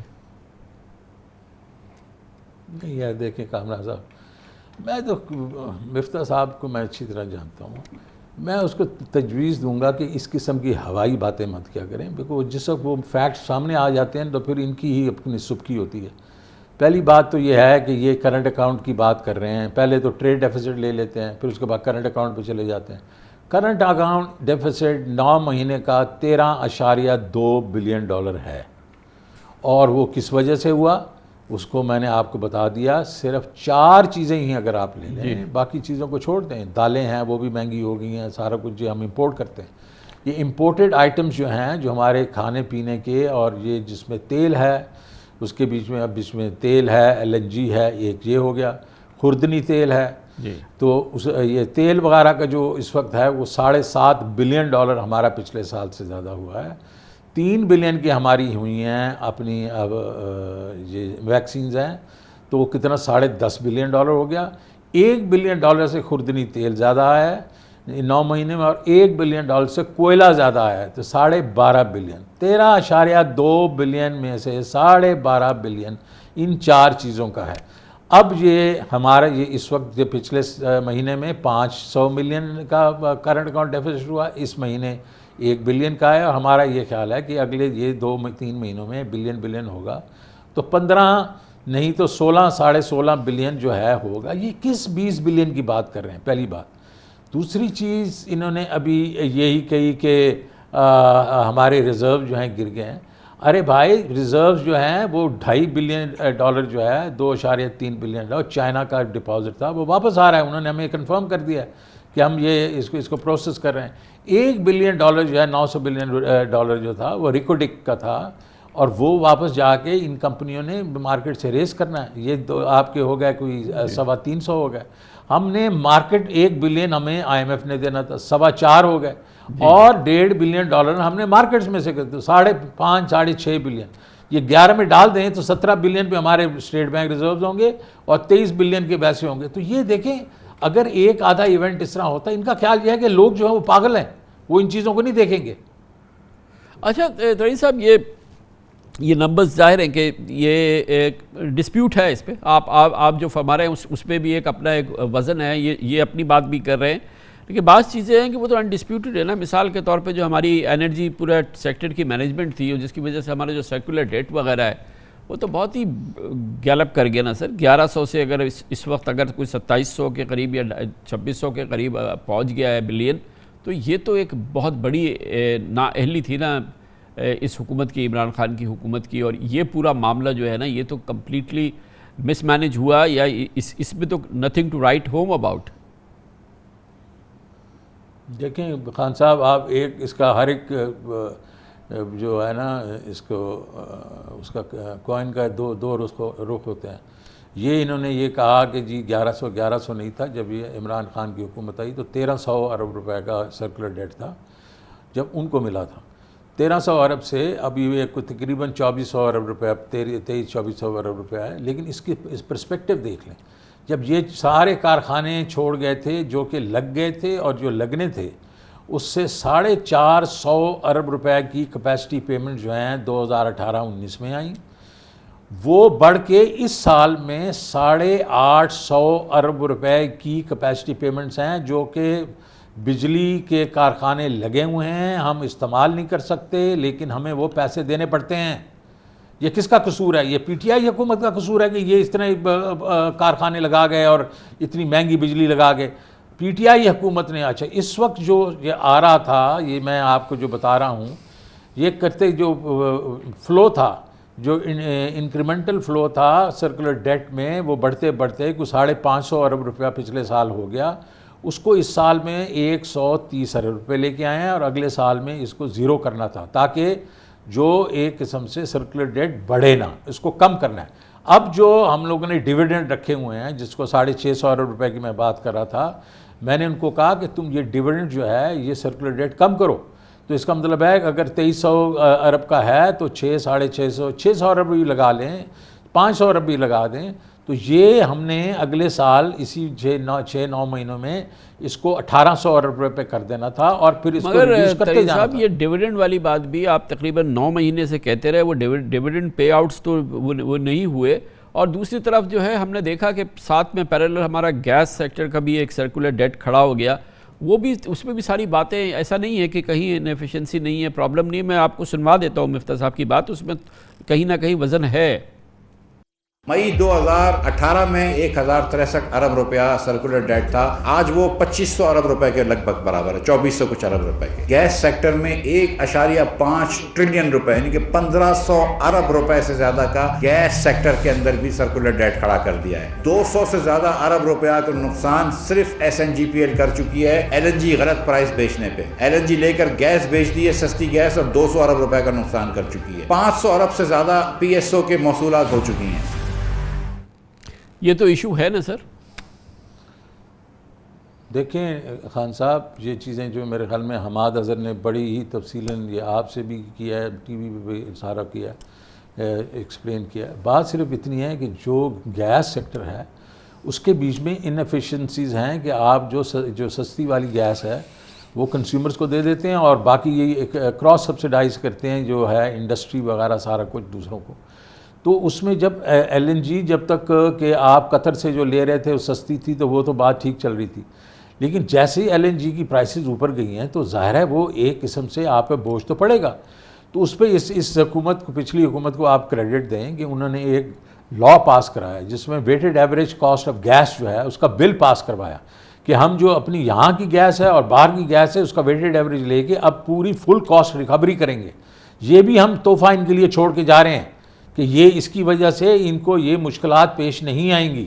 یہ دیکھیں کامران صاحب، میں تو مفتاح صاحب کو میں اچھی طرح جانتا ہوں، میں اس کو تجویز دوں گا کہ اس قسم کی ہوائی باتیں مت کیا کریں، بیکاز جس وقت وہ فیکٹس سامنے آ جاتے ہیں تو پھر ان کی ہی اپنی سبکی ہوتی ہے۔ پہلی بات تو یہ ہے کہ یہ کرنٹ اکاؤنٹ کی بات کر رہے ہیں، پہلے تو ٹریڈ ڈیفیسٹ لے لیتے ہیں، پھر اس کے بعد کرنٹ اکاؤنٹ پہ چلے جاتے ہیں۔ کرنٹ اکاؤنٹ ڈیفیسٹ 9 مہینے کا 13.2 بلین ڈالر ہے، اور وہ کس وجہ سے ہوا اس کو میں نے آپ کو بتا دیا۔ صرف 4 چیزیں ہی اگر آپ لے لیں، باقی چیزوں کو چھوڑ دیں، دالیں ہیں وہ بھی مہنگی ہو گئی ہیں، سارا کچھ جو ہم امپورٹ کرتے ہیں، یہ امپورٹڈ آئٹمز جو ہیں جو ہمارے کھانے پینے کے، اور یہ جس میں تیل ہے اس کے بیچ میں، اب اس میں تیل ہے، LNG ہے، ایک یہ ہو گیا، خوردنی تیل ہے، تو یہ تیل وغیرہ کا جو اس وقت ہے وہ 7.5 بلین ڈالر ہمارا پچھلے سال سے زیادہ ہوا ہے۔ 3 بلین کی ہماری ہوئی ہیں اپنی اب یہ ویکسینز ہیں، تو وہ کتنا $10.5 بلین ہو گیا. $1 بلین سے خوردنی تیل زیادہ آیا ہے 9 مہینے میں، اور $1 بلین سے کوئلہ زیادہ آیا ہے، تو $12.5 بلین. 13.2 بلین میں سے 12.5 بلین ان 4 چیزوں کا ہے. اب یہ ہمارا یہ اس وقت جو پچھلے مہینے میں 500 ملین کا کرنٹ اکاؤنٹ ڈیفیسٹ ہوا، اس مہینے 1 بلین کا ہے، اور ہمارا یہ خیال ہے کہ اگلے یہ 2-3 مہینوں میں بلین ہوگا. تو 15 نہیں تو 16-16.5 بلین جو ہے ہوگا. یہ کس 20 بلین کی بات کر رہے ہیں؟ پہلی بات. دوسری چیز انہوں نے ابھی یہی کہی کہ ہمارے ریزرو جو ہیں گر گئے ہیں. ارے بھائی ریزروز جو ہیں وہ $2.5 بلین جو ہے 2.3 بلین چائنا کا ڈپازٹ تھا، وہ واپس آ رہا ہے. انہوں نے ہمیں کنفرم کر دیا ہے کہ ہم یہ اس کو پروسیس کر رہے ہیں. $1 بلین جو ہے $900 بلین جو تھا وہ ریکوڈک کا تھا، اور وہ واپس جا کے ان کمپنیوں نے مارکیٹ سے ریز کرنا ہے. یہ آپ کے ہو گئے کوئی 350 ہو گئے. ہم نے مارکیٹ $1 بلین ہمیں IMF نے دینا تھا، 4.25 ہو گئے، اور $1.5 بلین ہم نے مارکیٹس میں سے کرتے 5.5-6.5 بلین. یہ 11 میں ڈال دیں تو 17 بلین پہ ہمارے اسٹیٹ بینک ریزروز ہوں گے، اور 23 بلین کے ویسے ہوں گے. تو یہ دیکھیں اگر ایک آدھا ایونٹ اس طرح ہوتا ہے، ان کا خیال یہ ہے کہ لوگ جو ہیں وہ پاگل ہیں، وہ ان چیزوں کو نہیں دیکھیں گے. اچھا ترین صاحب، یہ نمبرز ظاہر ہیں کہ یہ ایک ڈسپیوٹ ہے اس پہ، آپ جو فرما رہے ہیں اس پہ بھی ایک اپنا ایک وزن ہے، یہ اپنی بات بھی کر رہے ہیں. لیکن بعض چیزیں ہیں کہ وہ تو انڈسپیوٹڈ ہے نا. مثال کے طور پہ جو ہماری انرجی پورا سیکٹر کی مینجمنٹ تھی، اور جس کی وجہ سے ہمارا جو سرکولر ڈیٹ وغیرہ ہے وہ تو بہت ہی گیلپ کر گیا نا سر. 1100 سے اگر اس وقت اگر کوئی 2700 کے قریب یا 2600 کے قریب پہنچ گیا ہے بلین، تو یہ تو ایک بہت بڑی نااہلی تھی نا اس حکومت کی، عمران خان کی حکومت کی. اور یہ پورا معاملہ جو ہے نا یہ تو کمپلیٹلی مس مینج ہوا، یا اس میں تو nothing to write home about. دیکھیں خان صاحب، آپ اس کا ہر ایک جو ہے نا اس کا کوائن کا دو رخ ہوتے ہیں. یہ انہوں نے یہ کہا کہ جی 1100 نہیں تھا جب یہ عمران خان کی حکومت آئی، تو 1300 ارب روپے کا سرکولر ڈیٹ تھا جب ان کو ملا تھا. 1300 ارب سے اب یہ تقریباً 2400 ارب روپے، اب 2300-2400 ارب روپے ہے. لیکن اس پرسپیکٹو دیکھ لیں، جب یہ سارے کارخانے چھوڑ گئے تھے جو کہ لگ گئے تھے اور جو لگنے تھے، اس سے 450 ارب روپے کی کیپیسٹی پیمنٹ جو ہیں 2018-19 میں آئیں، وہ بڑھ کے اس سال میں 850 ارب روپے کی کیپیسٹی پیمنٹس ہیں، جو کہ بجلی کے کارخانے لگے ہوئے ہیں، ہم استعمال نہیں کر سکتے لیکن ہمیں وہ پیسے دینے پڑتے ہیں. یہ کس کا قصور ہے؟ یہ پی ٹی آئی حکومت کا قصور ہے کہ یہ اس طرح کارخانے لگا گئے اور اتنی مہنگی بجلی لگا گئے. پی ٹی آئی حکومت نے. اچھا اس وقت جو یہ آ رہا تھا، یہ میں آپ کو جو بتا رہا ہوں، یہ کرتے جو فلو تھا، جو انکریمنٹل فلو تھا سرکولر ڈیٹ میں، وہ بڑھتے کوئی 550 ارب روپیہ پچھلے سال ہو گیا. اس کو اس سال میں 130 ارب روپے لے کے آئے ہیں، اور اگلے سال میں اس کو 0 کرنا تھا، تاکہ جو ایک قسم سے سرکولر ڈیٹ بڑھے نہ، اس کو کم کرنا ہے. اب جو ہم لوگوں نے ڈیویڈنڈ رکھے ہوئے ہیں، جس کو 650 ارب روپے کی میں بات کر رہا تھا، میں نے ان کو کہا کہ تم یہ ڈیویڈنڈ جو ہے یہ سرکولر ڈیٹ کم کرو. تو اس کا مطلب ہے کہ اگر 2300 ارب کا ہے تو 600 ارب بھی لگا لیں، 500 ارب بھی لگا دیں. تو یہ ہم نے اگلے سال اسی 6-9 مہینوں میں اس کو 1800 ارب روپے کر دینا تھا، اور پھر اس کو ریڈیوس کرتے جانا تھا. یہ ڈیویڈنڈ والی بات بھی آپ تقریباً 9 مہینے سے کہتے رہے، وہ ڈیویڈنڈ پے آؤٹس تو وہ نہیں ہوئے. اور دوسری طرف جو ہے ہم نے دیکھا کہ ساتھ میں پیرالل ہمارا گیس سیکٹر کا بھی ایک سرکولر ڈیٹ کھڑا ہو گیا. وہ بھی اس میں بھی ساری باتیں، ایسا نہیں ہے کہ کہیں انیفیشنسی نہیں ہے، پرابلم نہیں ہے. میں آپ کو سنوا دیتا ہوں مفتاح صاحب کی بات، اس میں کہیں نہ کہیں وزن ہے. مئی 2018 میں 1063 ارب روپیہ سرکولر ڈیٹ تھا، آج وہ 2500 ارب روپے کے لگ بھگ برابر ہے، 2400 کچھ ارب روپے کے. گیس سیکٹر میں 1.5 ٹریلین روپے یعنی کہ 1500 ارب روپے سے زیادہ کا گیس سیکٹر کے اندر بھی سرکولر ڈیٹ کھڑا کر دیا ہے. 200 سے زیادہ ارب روپیہ کا نقصان صرف SNGPL کر چکی ہے LNG غلط پرائس بیچنے پہ. LNG لے کر گیس بیچ دی ہے سستی گیس، اور 200 ارب روپے کا نقصان کر چکی ہے. 500 ارب سے زیادہ PSO کے موصولات ہو چکی ہیں. یہ تو ایشو ہے نا سر؟ دیکھیں خان صاحب، یہ چیزیں جو میرے خیال میں حماد اظہر نے بڑی ہی تفصیلاً یہ آپ سے بھی کیا ہے، ٹی وی پہ بھی سارا کیا ہے، ایکسپلین کیا ہے. بات صرف اتنی ہے کہ جو گیس سیکٹر ہے اس کے بیچ میں انفیشنسیز ہیں کہ آپ جو سستی والی گیس ہے وہ کنزیومرز کو دے دیتے ہیں اور باقی یہ کراس سبسیڈائز کرتے ہیں جو ہے انڈسٹری وغیرہ سارا کچھ دوسروں کو. تو اس میں جب ایل این جی جب تک کہ آپ قطر سے جو لے رہے تھے وہ سستی تھی تو وہ تو بات ٹھیک چل رہی تھی، لیکن جیسے ہی ایل این جی کی پرائسز اوپر گئی ہیں تو ظاہر ہے وہ ایک قسم سے آپ پہ بوجھ تو پڑے گا. تو اس پہ اس حکومت کو، پچھلی حکومت کو آپ کریڈٹ دیں کہ انہوں نے ایک لا پاس کرایا جس میں weighted average cost of gas جو ہے اس کا بل پاس کروایا کہ ہم جو اپنی یہاں کی گیس ہے اور باہر کی گیس ہے اس کا ویٹڈ ایوریج لے کے اب پوری فل کاسٹ ریکوری کریں گے. یہ بھی ہم تحفہ ان کے لیے چھوڑ کے جا رہے ہیں کہ یہ اس کی وجہ سے ان کو یہ مشکلات پیش نہیں آئیں گی.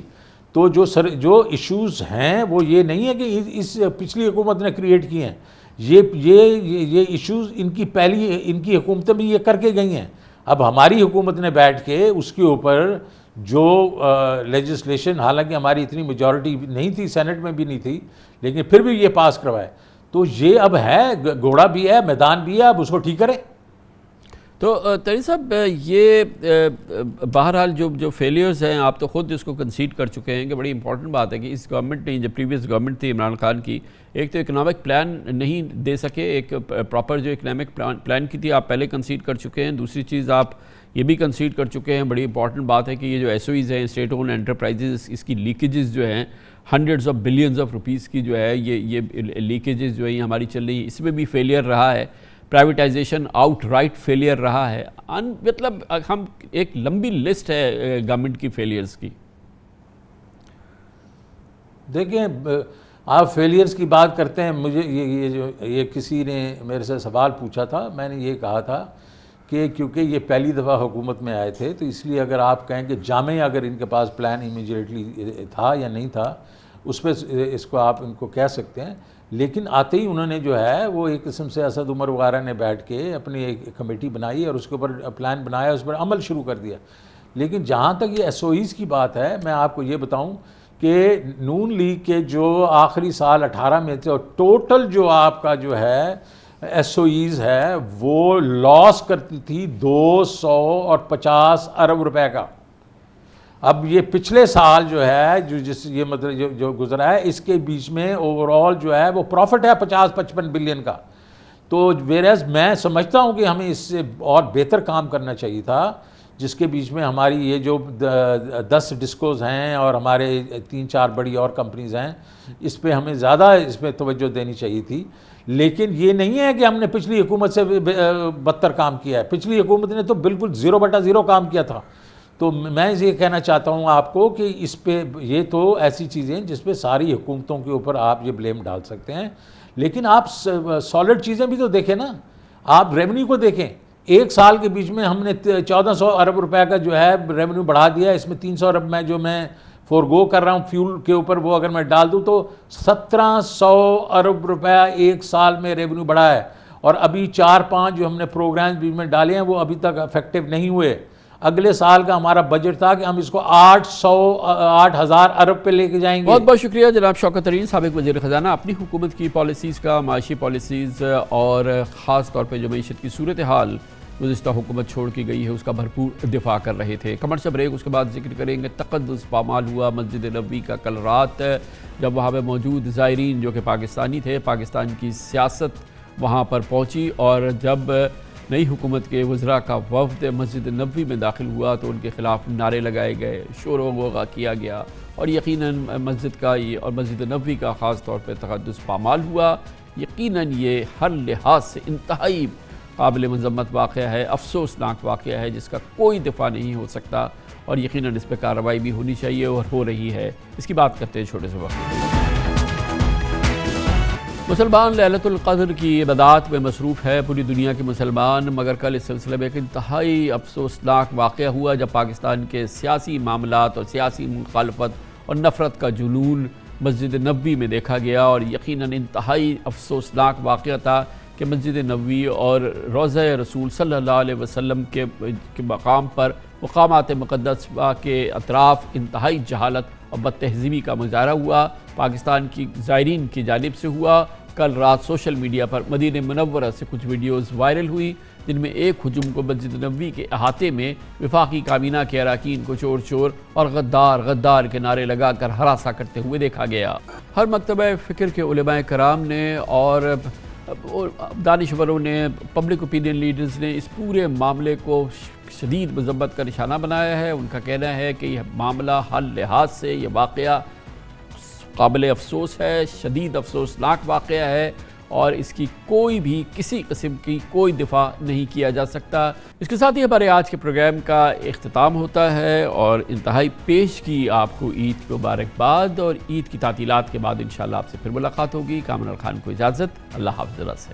تو جو ایشوز ہیں وہ یہ نہیں ہے کہ اس پچھلی حکومت نے کریٹ کیے ہیں، یہ ایشوز ان کی حکومتیں بھی یہ کر کے گئی ہیں. اب ہماری حکومت نے بیٹھ کے اس کے اوپر جو لیجسلیشن، حالانکہ ہماری اتنی میجورٹی نہیں تھی، سینٹ میں بھی نہیں تھی، لیکن پھر بھی یہ پاس کروائے. تو یہ اب ہے، گھوڑا بھی ہے، میدان بھی ہے، اب اس کو ٹھیک کریں. تو ترین صاحب، یہ بہرحال جو فیلیئرز ہیں آپ تو خود اس کو کنسیڈ کر چکے ہیں کہ بڑی امپورٹنٹ بات ہے کہ اس گورنمنٹ نے، جب پریویس گورنمنٹ تھی عمران خان کی، ایک تو اکنامک پلان نہیں دے سکے، ایک پراپر جو اکنامک پلان کی تھی آپ پہلے کنسیڈ کر چکے ہیں. دوسری چیز آپ یہ بھی کنسیڈ کر چکے ہیں، بڑی امپورٹنٹ بات ہے کہ یہ جو ایس او ایز ہیں، اسٹیٹ اون انٹرپرائزز، اس کی لیکیجز جو ہیں hundreds of billions of rupees کی جو ہے یہ لیکیجز جو ہیں ہماری چل رہی ہیں، اس میں بھی فیلئر رہا ہے. پرائیویٹائزیشن آؤٹ رائٹ فیلئر رہا ہے. مطلب ہم ایک لمبی لسٹ ہے گورنمنٹ کی فیلئرز کی. دیکھیں، آپ فیلئرز کی بات کرتے ہیں، مجھے یہ کسی نے میرے سے سوال پوچھا تھا، میں نے یہ کہا تھا کہ کیونکہ یہ پہلی دفعہ حکومت میں آئے تھے تو اس لیے اگر آپ کہیں کہ جامع اگر ان کے پاس پلان امیجیٹلی تھا یا نہیں تھا، اس پہ اس کو آپ ان کو کہہ سکتے ہیں. لیکن آتے ہی انہوں نے جو ہے وہ ایک قسم سے اسد عمر وغیرہ نے بیٹھ کے اپنی ایک کمیٹی بنائی اور اس کے اوپر پلان بنایا، اس پر عمل شروع کر دیا. لیکن جہاں تک یہ ایس او ایز کی بات ہے، میں آپ کو یہ بتاؤں کہ نون لیگ کے جو آخری سال 18 میں تھے اور ٹوٹل جو آپ کا جو ہے ایس او ایز ہے وہ لاس کرتی تھی 250 ارب روپے کا. اب یہ پچھلے سال جو ہے یہ مطلب جو گزرا ہے اس کے بیچ میں اوورال جو ہے وہ پروفٹ ہے 50-55 بلین کا. تو ویریز میں سمجھتا ہوں کہ ہمیں اس سے اور بہتر کام کرنا چاہیے تھا، جس کے بیچ میں ہماری یہ جو 10 ڈسکوز ہیں اور ہمارے 3-4 بڑی اور کمپنیز ہیں، اس پہ ہمیں زیادہ اس پہ توجہ دینی چاہیے تھی. لیکن یہ نہیں ہے کہ ہم نے پچھلی حکومت سے بدتر کام کیا ہے. پچھلی حکومت نے تو بالکل 0/0 کام کیا تھا. تو میں یہ کہنا چاہتا ہوں آپ کو کہ اس پہ یہ تو ایسی چیزیں جس پہ ساری حکومتوں کے اوپر آپ یہ بلیم ڈال سکتے ہیں، لیکن آپ سالڈ چیزیں بھی تو دیکھیں نا. آپ ریونیو کو دیکھیں، ایک سال کے بیچ میں ہم نے 1400 ارب روپے کا جو ہے ریونیو بڑھا دیا. اس میں 300 ارب میں جو میں فورگو کر رہا ہوں فیول کے اوپر، وہ اگر میں ڈال دوں تو 1700 ارب روپے ایک سال میں ریونیو بڑھا ہے. اور ابھی 4-5 جو ہم نے پروگرامز بیچ میں ڈالے ہیں وہ ابھی تک افیکٹو نہیں ہوئے. اگلے سال کا ہمارا بجٹ تھا کہ ہم اس کو 8,000 ارب پہ لے کے جائیں گے. بہت بہت شکریہ جناب شوکت ترین، سابق وزیر خزانہ. اپنی حکومت کی پالیسیز کا، معاشی پالیسیز اور خاص طور پہ جو معیشت کی صورتحال گزشتہ حکومت چھوڑ کی گئی ہے اس کا بھرپور دفاع کر رہے تھے. کمرشل بریک، اس کے بعد ذکر کریں گے تقدس پامال ہوا مسجد نبوی کا کل رات، جب وہاں پہ موجود زائرین جو کہ پاکستانی تھے، پاکستان کی سیاست وہاں پر پہنچی اور جب نئی حکومت کے وزراء کا وفد مسجد نبوی میں داخل ہوا تو ان کے خلاف نعرے لگائے گئے، شور و غوغا کیا گیا اور یقیناً مسجد کا اور مسجد نبوی کا خاص طور پہ تقدس پامال ہوا. یقیناً یہ ہر لحاظ سے انتہائی قابل مذمت واقعہ ہے، افسوسناک واقعہ ہے جس کا کوئی دفاع نہیں ہو سکتا اور یقیناً اس پہ کارروائی بھی ہونی چاہیے اور ہو رہی ہے. اس کی بات کرتے ہیں چھوٹے سے وقت. مسلمان لیلۃ القدر کی عبادات میں مصروف ہے پوری دنیا کے مسلمان، مگر کل اس سلسلے میں ایک انتہائی افسوسناک واقعہ ہوا جب پاکستان کے سیاسی معاملات اور سیاسی مخالفت اور نفرت کا جنون مسجد نبوی میں دیکھا گیا. اور یقیناً انتہائی افسوسناک واقعہ تھا کہ مسجد نبوی اور روضہ رسول صلی اللہ علیہ وسلم کے مقام پر مقامات مقدس کے اطراف انتہائی جہالت اور بد تہذیبی کا مظاہرہ ہوا، پاکستان کی زائرین کی جانب سے ہوا۔ کل رات سوشل میڈیا پر مدینہ منورہ سے کچھ ویڈیوز وائرل ہوئی جن میں ایک ہجوم کو مسجد نبوی کے احاطے میں وفاقی کابینہ کے اراکین کو چور چور اور غدار غدار کے نعرے لگا کر ہراساں کرتے ہوئے دیکھا گیا۔ ہر مکتبہ فکر کے علماء کرام نے اور دانشوروں نے، پبلک اوپینین لیڈرز نے اس پورے معاملے کو شدید مذمت کا نشانہ بنایا ہے۔ ان کا کہنا ہے کہ یہ معاملہ ہر لحاظ سے یہ واقعہ قابل افسوس ہے، شدید افسوسناک واقعہ ہے، اور اس کی کوئی بھی کسی قسم کی کوئی دفاع نہیں کیا جا سکتا۔ اس کے ساتھ ہی ہمارے آج کے پروگرام کا اختتام ہوتا ہے، اور انتہائی پیش کی آپ کو عید کی مبارکباد، اور عید کی تعطیلات کے بعد انشاءاللہ آپ سے پھر ملاقات ہوگی۔ کامران خان کو اجازت، اللہ حافظ سے۔